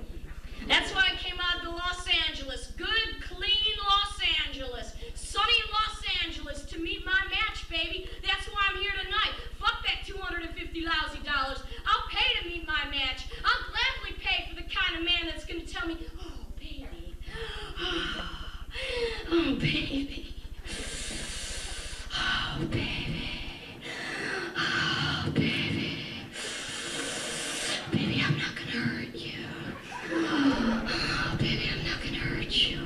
S2: That's why I came out to Los Angeles, good, clean Los Angeles, sunny Los Angeles, to meet my match, baby. That's why I'm here tonight. Fuck that $250 lousy dollars. I'll pay to meet my match. I'll gladly pay for the kind of man that's going to tell me, oh, baby, oh, baby, oh, baby, oh, baby, baby, I'm not going to hurt you. Oh, baby, I'm not gonna hurt you.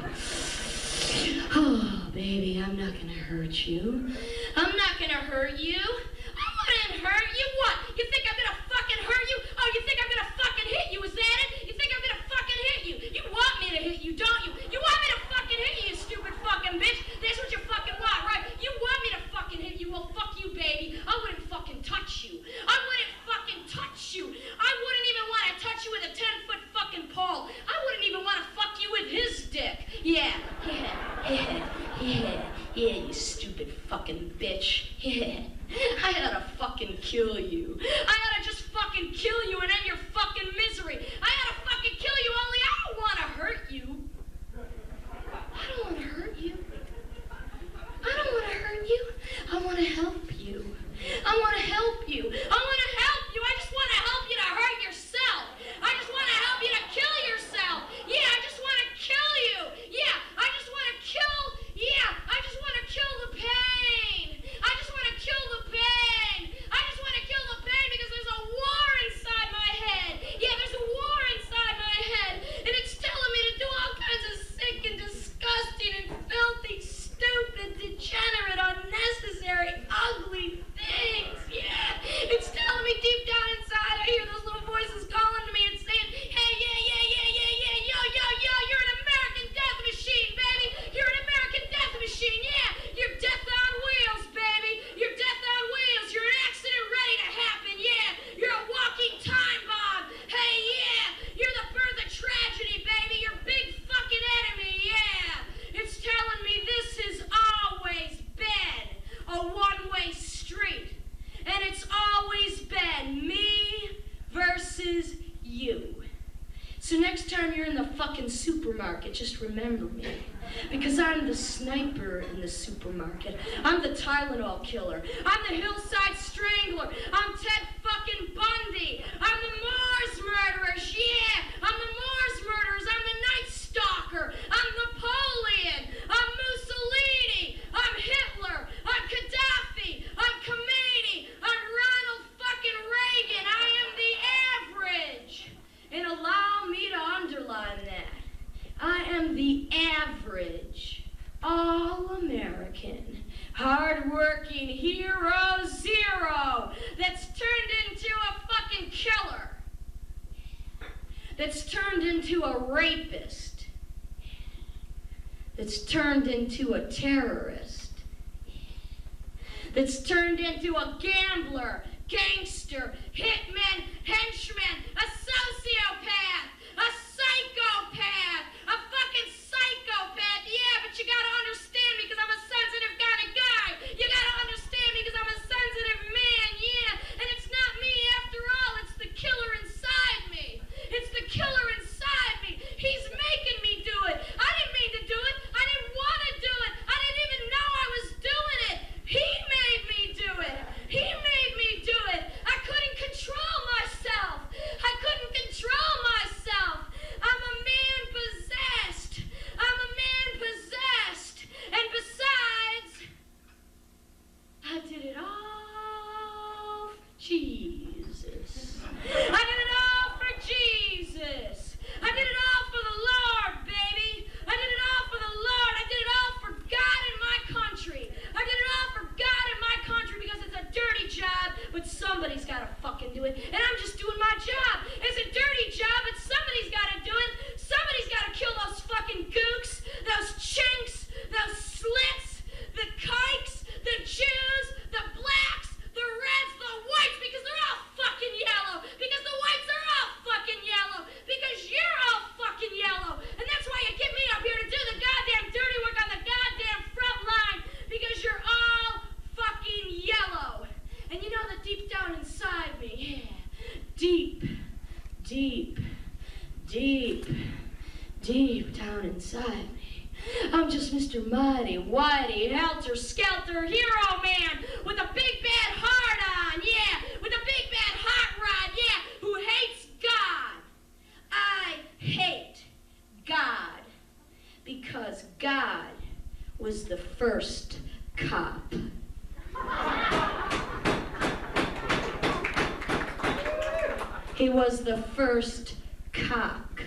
S2: Oh, baby, I'm not gonna hurt you. I'm not gonna hurt you. I wouldn't hurt you. What? You think I'm gonna fucking hurt you? Oh, you think I'm gonna fucking hit you? Is that it? You think I'm gonna fucking hit you? You want me to hit you, don't you? You want me to fucking hit you, you stupid fucking bitch? That's what you fucking want, right? You want me to fucking hit you? Well, fuck you, baby. I wouldn't fucking touch you. I wouldn't fucking touch you. I wouldn't even want to touch you with a 10-foot fucking pole. I wouldn't even want to fuck you with his dick. Yeah, you stupid fucking bitch. Yeah, I ought to fucking kill you. I ought to just fucking kill you and end your fucking misery. I ought to fucking kill you, only I don't want to hurt you. I don't want to hurt you. I don't want to hurt you. I want to help you. I want to help you. I want to help you. I just want to help you to hurt yourself. I just want to help you to kill yourself. Yeah, I just want to kill you. Yeah, I just want to kill. Yeah, I just want to kill the pain. I just want to kill the pain. I just want to kill the pain because there's a war inside my head. Yeah, there's a war inside my head. And it's telling me to do all kinds of sick and disgusting and filthy, stupid, degenerate, unnecessary, ugly things. Yeah, it's telling me deep down inside, I hear those little voices calling to me and saying, hey, yeah, yo, you're an American death machine, baby. You're an American death machine, yeah. You're death on wheels, baby. You're death on wheels. You're an accident ready to happen, yeah. You're a walking time bomb. Hey, yeah. You're the birth of tragedy, baby. You're big fucking enemy, yeah. It's telling me this has always been a one-way street. And it's always been me versus you. So next time you're in the fucking supermarket, just remember me. Because I'm the sniper in the supermarket. I'm the Tylenol killer. I'm the hillside strangler. I'm Ted fucking Bundy. I'm the Mars murderers, yeah. I'm the Mars murderers. I'm the Night Stalker. I'm Napoleon. I'm Mussolini. I'm Hitler. I'm Gaddafi. I'm Khomeini. I'm Ronald fucking Reagan. I am the average. And allow me to underline that. I am the average, all-American, hard-working hero zero that's turned into a fucking killer, that's turned into a rapist, that's turned into a terrorist, that's turned into a gambler, gangster, hitman, fucking do it, and I'm just doing my job. It's a dirty job, but somebody's gotta do it. Somebody's gotta kill those fucking gooks, those chinks, those slits, the kikes, the Jews, the blacks, the reds, the whites, because they're all fucking yellow. Because the whites are all fucking yellow. Because you're all fucking yellow. And that's why you get me up here to do the goddamn dirty work on the goddamn front line. Because you're all fucking yellow. And you know that deep down inside me, yeah, deep down inside me, I'm just Mr. Mighty, Whitey, Helter Skelter, hero man with a big bad heart on, yeah, with a big bad hot rod, yeah, who hates God. I hate God because God was the first cop. He was the first cock.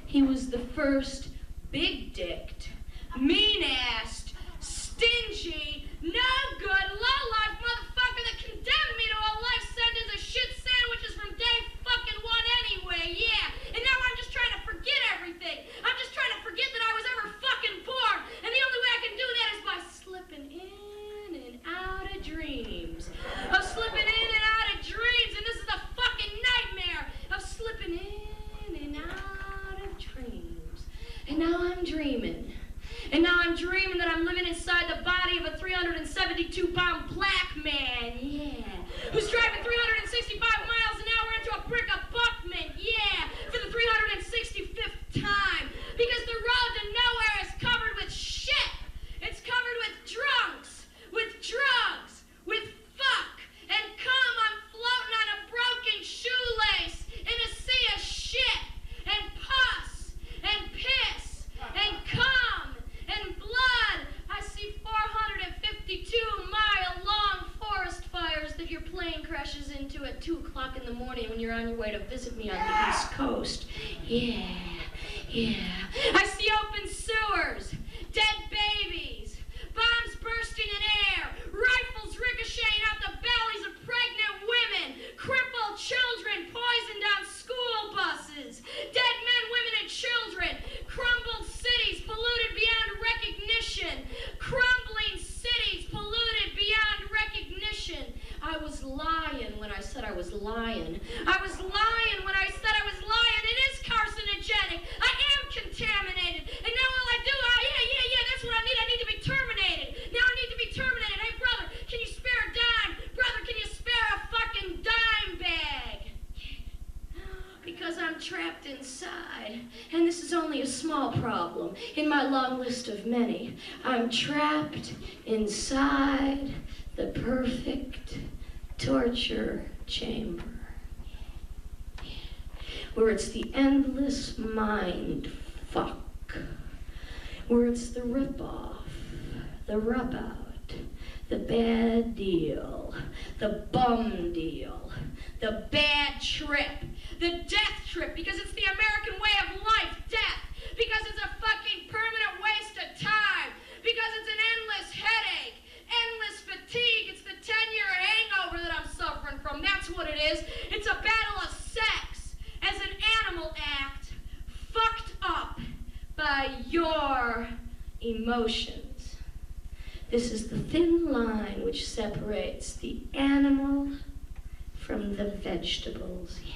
S2: He was the first big-dicked, mean-assed, stingy, no-good, low-life motherfucker that condemned me to a life sentence of shit sandwiches from day fucking one anyway, yeah. And now I'm just trying to forget everything. I'm just trying to forget that I was ever fucking born. And the only way I can do that is by slipping in and out of dreams. Of slipping in and out of dreams. And this is a fucking nightmare of slipping in and out of dreams. And now I'm dreaming. And now I'm dreaming that I'm living inside the body of a 372-pound black man, yeah, who's driving 365 miles an hour into a brick abutment, yeah, for the 365th time. Because the road to nowhere is covered with shit. It's covered with drunks, with drugs, with fuck, and cum. I'm floating on a broken shoelace in a sea of shit, and pus, and piss, and cum, and blood. I see 452-mile-long forest fires that your plane crashes into at 2 o'clock in the morning when you're on your way to visit me on the East Coast. Yeah. I see open sewers, dead babies, bombs bursting in air, rifles ricocheting out the bellies of pregnant women, crippled children poisoned on school buses, dead men, women, and children, crumbled cities polluted beyond recognition, crumbling cities polluted beyond recognition. I was lying when I said I was lying. I was lying when I said I was lying. It is carcinogenic. I am contaminated. And now all I do, that's what I need. I need to be terminated. Now I need to be terminated. Hey, brother, can you spare a dime? Brother, can you spare a fucking dime bag? Because I'm trapped inside. And this is only a small problem in my long list of many. I'm trapped inside the perfect torture chamber, where it's the endless mind fuck, where it's the rip-off, the rub-out, the bad deal, the bum deal, the bad trip, the death trip, because it's the American way of life, death, because it's a fucking permanent waste of time, because it's an endless headache, endless fatigue. It's the 10-year hangover that I'm suffering from. That's what it is. It's a battle of sex as an animal act fucked up by your emotions. This is the thin line which separates the animal from the vegetables. Yeah.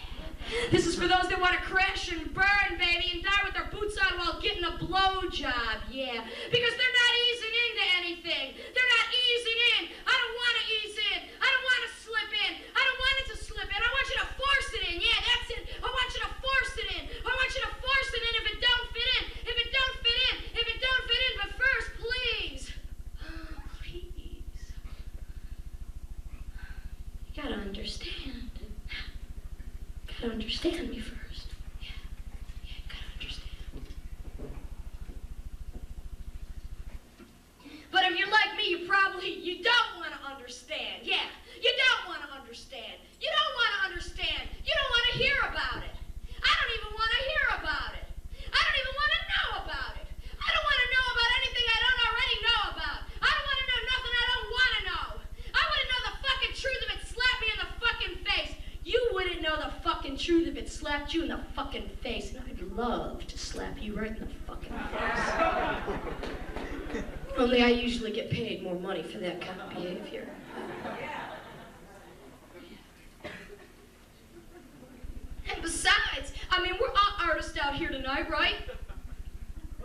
S2: This is for those that want to crash and burn, baby, and die with their boots on while getting a blowjob, yeah. Because they're not easing into anything. They're not easing in. I don't want to ease in. I don't want to slip in. I don't want it to slip in. I want you to force it in. Yeah, that's it. I want you to force it in. I want you to force it in if it don't fit in. If it don't fit in. If it don't fit in. But first, please. Please. You gotta understand. Gotta understand me first. Yeah, gotta understand. But if you're like me, you don't want to understand. Yeah, you don't want to understand. You don't want to understand. You don't want to hear about it. I don't even want to hear about it. I don't even want to know about it. I don't want to know about anything I don't already know about. I don't want to know nothing I don't want to know. I want to know the fucking truth if it slapped me in the fucking face. fucking truth if it slapped you in the fucking face, and I'd love to slap you right in the fucking face. Only I usually get paid more money for that kind of behavior. And besides, I mean, we're all artists out here tonight, right?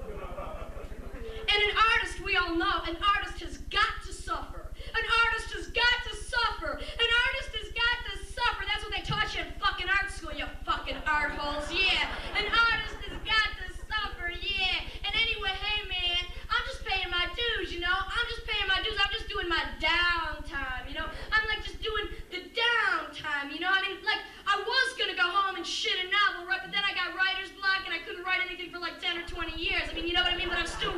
S2: And an artist, we all know, an artist has got to suffer. An artist has got to suffer. An artist has got to suffer. That's what they taught you in fucking art school, you fucking art holes, yeah. An artist has got to suffer, yeah. And anyway, hey man, I'm just paying my dues, you know? I'm just paying my dues. I'm just doing my downtime, you know? I'm like just doing the downtime, you know? I mean, like, I was gonna go home and shit a novel, right? But then I got writer's block and I couldn't write anything for like 10 or 20 years. I mean, you know what I mean? But I'm still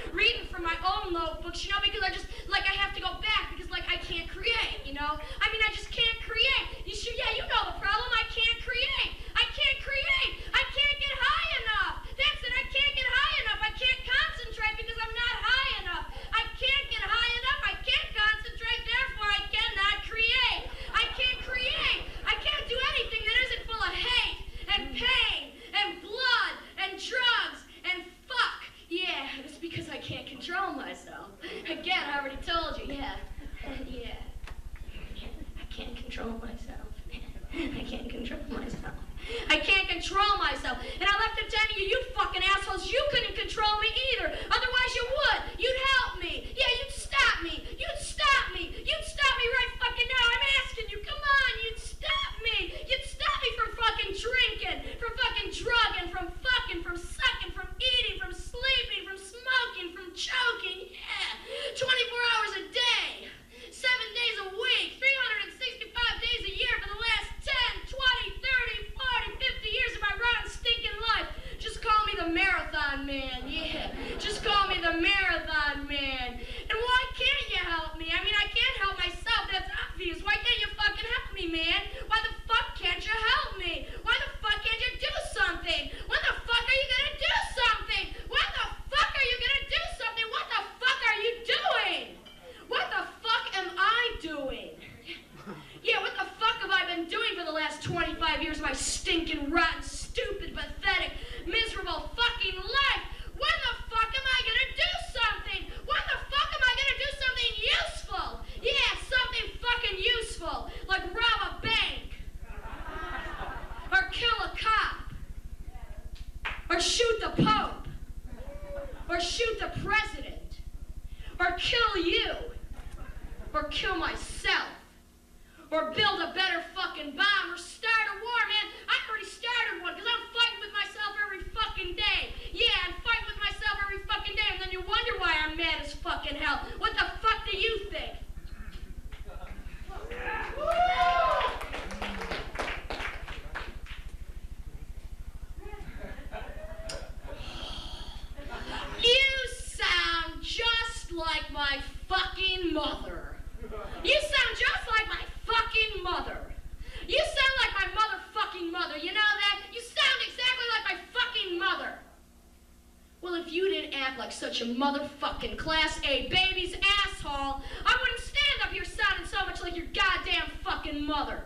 S2: reading from my own notebooks, you know, because I just, like, I have to go back because, like, I can't create, you know? I mean, I just can't create. You sure? Yeah, you know the problem. I can't create. I can't create. I can't get high enough. That's it. I can't get high enough. I can't concentrate because I'm not high enough. I can't get high enough. I can't concentrate. Therefore, I cannot create. I can't create. I can't do anything that isn't full of hate and pain and blood and drugs and fuck. Yeah, it's because I can't control myself. Again, I already told you. Yeah. Yeah. I can't control myself. I can't control myself. I can't control myself. And I left it to any of you fucking assholes. You couldn't control me either. Otherwise you would. You'd help me. Yeah, you'd stop me. You'd stop me. You'd stop me right fucking now. I'm asking you. Come on. You'd stop me. You'd stop me from fucking drinking, from fucking drugging, from fucking, from sucking, from eating, from sleeping, from smoking, from choking. Yeah. 24 hours a day. 7 days a week, 365 days a year for the last 10, 20, 30, 40, 50 years of my rotten stinking life. Just call me the marathon man, yeah. Just call me the marathon man. And why can't you help me? I mean, I can't help myself, that's obvious. Why can't you fucking help me, man? Why the fuck can't you help me? Why the fuck can't you do something? When the fuck are you gonna do something? When the fuck are you gonna do something? What the fuck are you doing? What the fuck am I doing? Yeah, what the fuck have I been doing for the last 25 years of my stinking, rotten, stupid, pathetic, miserable fucking life? When the fuck am I gonna do something? When the fuck am I gonna do something useful? Yeah, something fucking useful. Like rob a bank. Or kill a cop. Or shoot the Pope. Or shoot the president. Or kill you. Or kill myself. Or build a better fucking bomb. Or start a war, man. I already started one because I'm fighting with myself every fucking day. Yeah, I'm fighting with myself every fucking day. And then you wonder why I'm mad as fucking hell. What the fuck do you think? You sound just like my fucking mother. You sound just like my fucking mother. You sound like my motherfucking mother. You know that? You sound exactly like my fucking mother. Well, if you didn't act like such a motherfucking Class A baby's asshole, I wouldn't stand up here sounding so much like your goddamn fucking mother.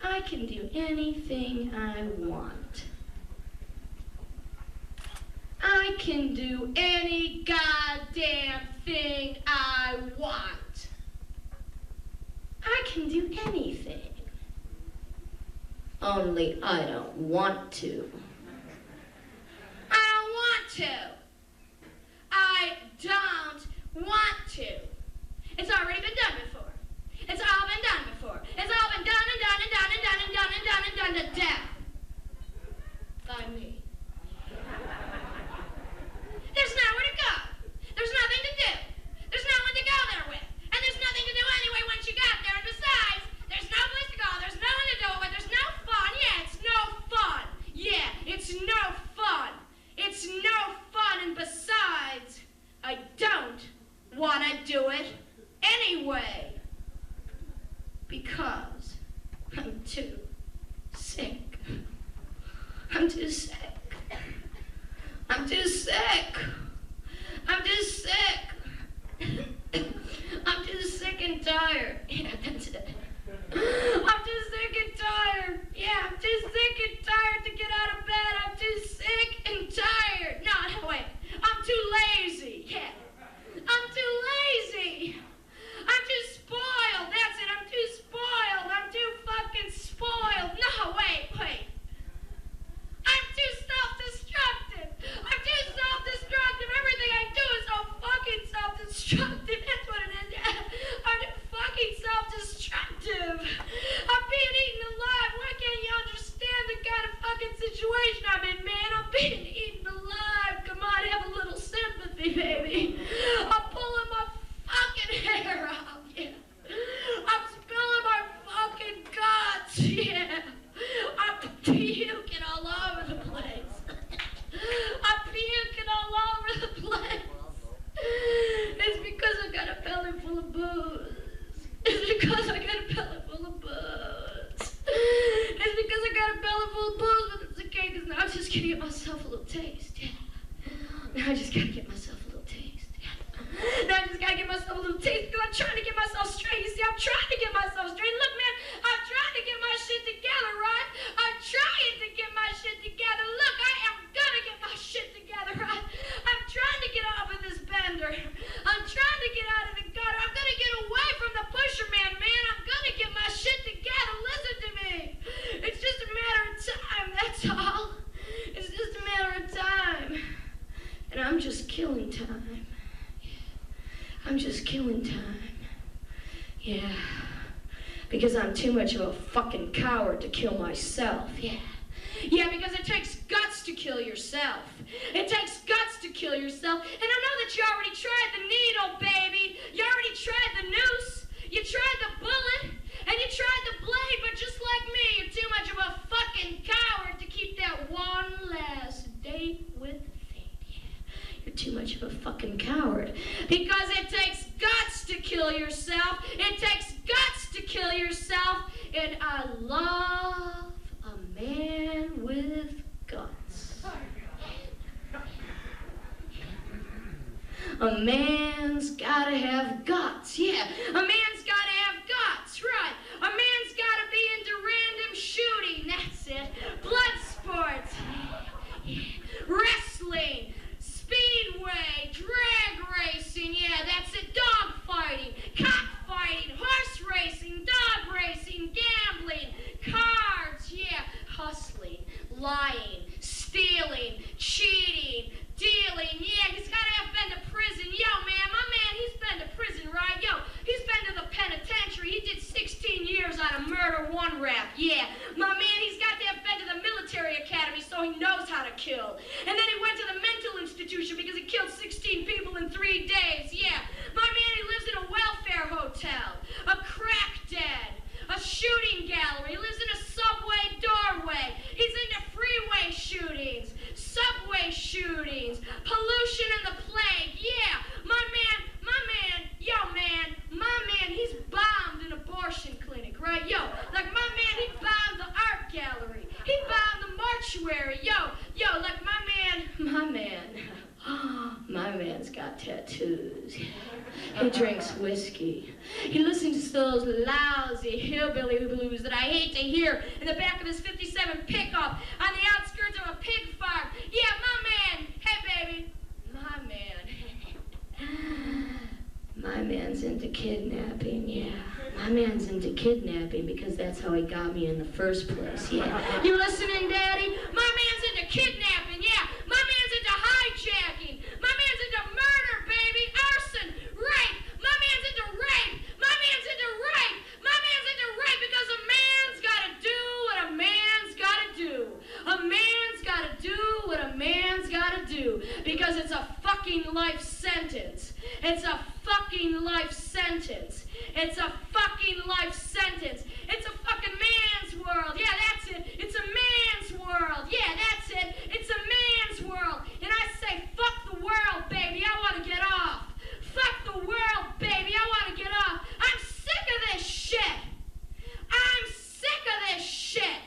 S2: I can do anything I want. I can do any goddamn thing I want. I can do anything. Only I don't want to. I don't want to. I don't want to. It's already been done before. It's all been done before. It's all been done and done and done and done and done and done and done to death. By me. There's nowhere to go. There's nothing to do. There's no one to go there with. And there's nothing to do anyway once you got there. And besides, there's no place to go. There's no one to do it with. There's no fun. Yeah, it's no fun. Yeah, it's no fun. It's no fun. And besides, I don't want to do it anyway. Because I'm too sick. I'm too sick. I'm too sick. I'm too sick. I'm too sick and tired. Yeah, that's it. I'm too sick and Yeah. I'm puking all over the place. I'm puking all over the place. It's because I got a belly full of booze. It's because I got a belly full of booze. It's because I got a belly full of booze, but it's okay, because now I'm just gonna get myself a little taste. Yeah. Now I just gotta get myself a little taste. Yeah. Now I just gotta get myself a little taste, because I'm trying to get myself straight. You see, I'm trying to get myself straight. Look, man, I'm trying to get my shit together, right? I'm trying to get my shit together. Look, I am gonna get my shit together, right? I'm trying to get off of this bender. I'm trying to get out of the gutter. I'm gonna get away from the pusher man, man. I'm gonna get my shit together. Listen to me. It's just a matter of time, that's all. It's just a matter of time. And I'm just killing time. I'm just killing time. Yeah. Because I'm too much of a fucking coward to kill myself. Yeah. Yeah, because it takes guts to kill yourself. It takes guts to kill yourself. And I know that you already tried the needle, baby. You already tried the noose. You tried the bullet. And you tried the blade, but just like me, you're too much of a fucking coward to keep that one last date with fate. Yeah. You're too much of a fucking coward. Because it takes guts to kill yourself. It takes guts to kill yourself. And I love a man with guts. A man's gotta have guts, yeah. A man's gotta have guts, right. A man's gotta be into random shooting, that's it. Blood sports, yeah. Wrestling, speedway, drag racing, yeah, that's it. Dog fighting, cockfighting, horse racing, dog racing, gambling, cards, yeah. Hustling, lying, stealing, cheating, dealing, yeah, he's gotta have been to prison. Yo, man, my man, he's been to prison, right? Yo, he's been to the penitentiary. He did 16 years on a murder one rap, yeah. My man, he's got to have been to the military academy so he knows how to kill. And then he went to the mental institution because he killed 16 people in 3 days, yeah. My man, he lives in a welfare hotel, a crack den, a shooting gallery. He lives in a subway doorway. He's into freeway shootings, subway shootings, pollution and the plague. Yeah, my man, he's bombed an abortion clinic, right? Yo, like my man, he bombed the art gallery. He bombed the mortuary. Yo, like my man's got tattoos. He drinks whiskey. He listens to those lousy hillbilly blues that I hate to hear in the back of his 57 pickup on the outskirts of a pig farm. Yeah, my man. Hey, baby. My man's into kidnapping, yeah. My man's into kidnapping because that's how he got me in the first place, yeah. You listening, Daddy? My man's into kidnapping, yeah. My man's into hijacking. My man's into murder, baby. Arson, rape. My man's into rape. My man's into rape. My man's into rape because a man's gotta do what a man's gotta do. A man's gotta do what a man's gotta do because it's a fucking life sentence. It's a fucking life sentence. It's a fucking life sentence. It's a fucking man's world. Yeah, that's it. It's a man's world. Yeah, that's it. It's a man's world. And I say, fuck the world, baby. I want to get off. Fuck the world, baby. I want to get off. I'm sick of this shit. I'm sick of this shit.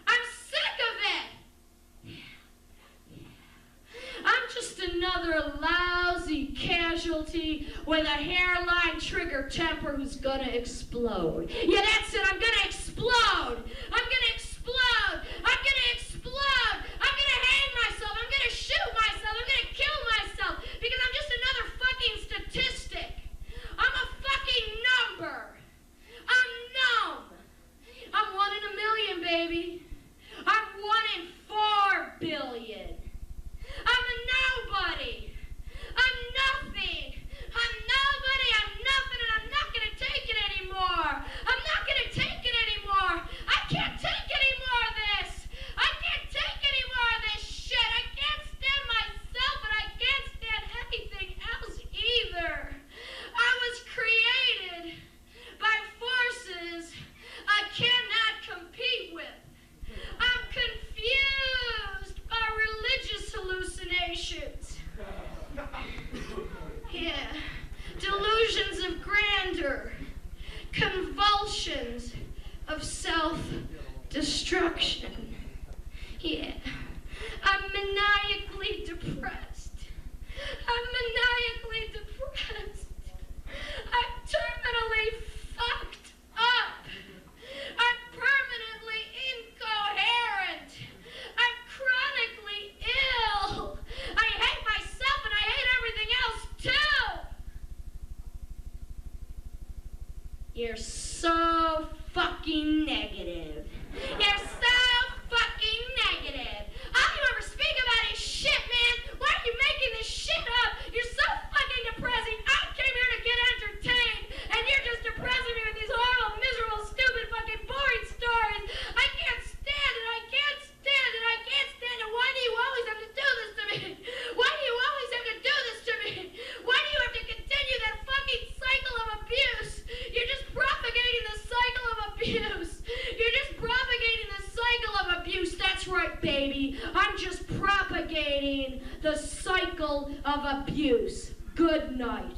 S2: I'm sick of it. I'm just another lousy casualty with a hairline trigger temper who's gonna explode. Yeah, that's it. I'm gonna explode. I'm gonna explode. I'm gonna explode. I'm gonna hang myself. I'm gonna shoot myself. I'm gonna kill myself because I'm just another fucking statistic. I'm a fucking number. I'm numb. I'm 1 in a million, baby. I'm 1 in 4 billion. I'm a nobody. I'm nothing. I'm nobody. I'm nothing, and I'm not gonna take it anymore. I'm not gonna of self-destruction. Yeah, I'm maniacally depressed. I'm maniacally depressed. I'm terminally fucked up. I'm permanently incoherent. I'm chronically ill. I hate myself and I hate everything else too. You're so fucking negative. You're so fucking negative. All you ever speak about is shit, man. Why are you making this shit up? You're so fucking depressing. I came here to get entertained, and you're just depressing me with these horrible, miserable, stupid, fucking boring stories. I can't stand it. I can't stand it. I can't stand it. Why do you always have to do this to me? Why do you always have to do this to me? Why do you have to continue that fucking cycle of abuse? You're just propagating the cycle of abuse. You're just propagating the cycle of abuse. That's right, baby. I'm just propagating the cycle of abuse. Good night.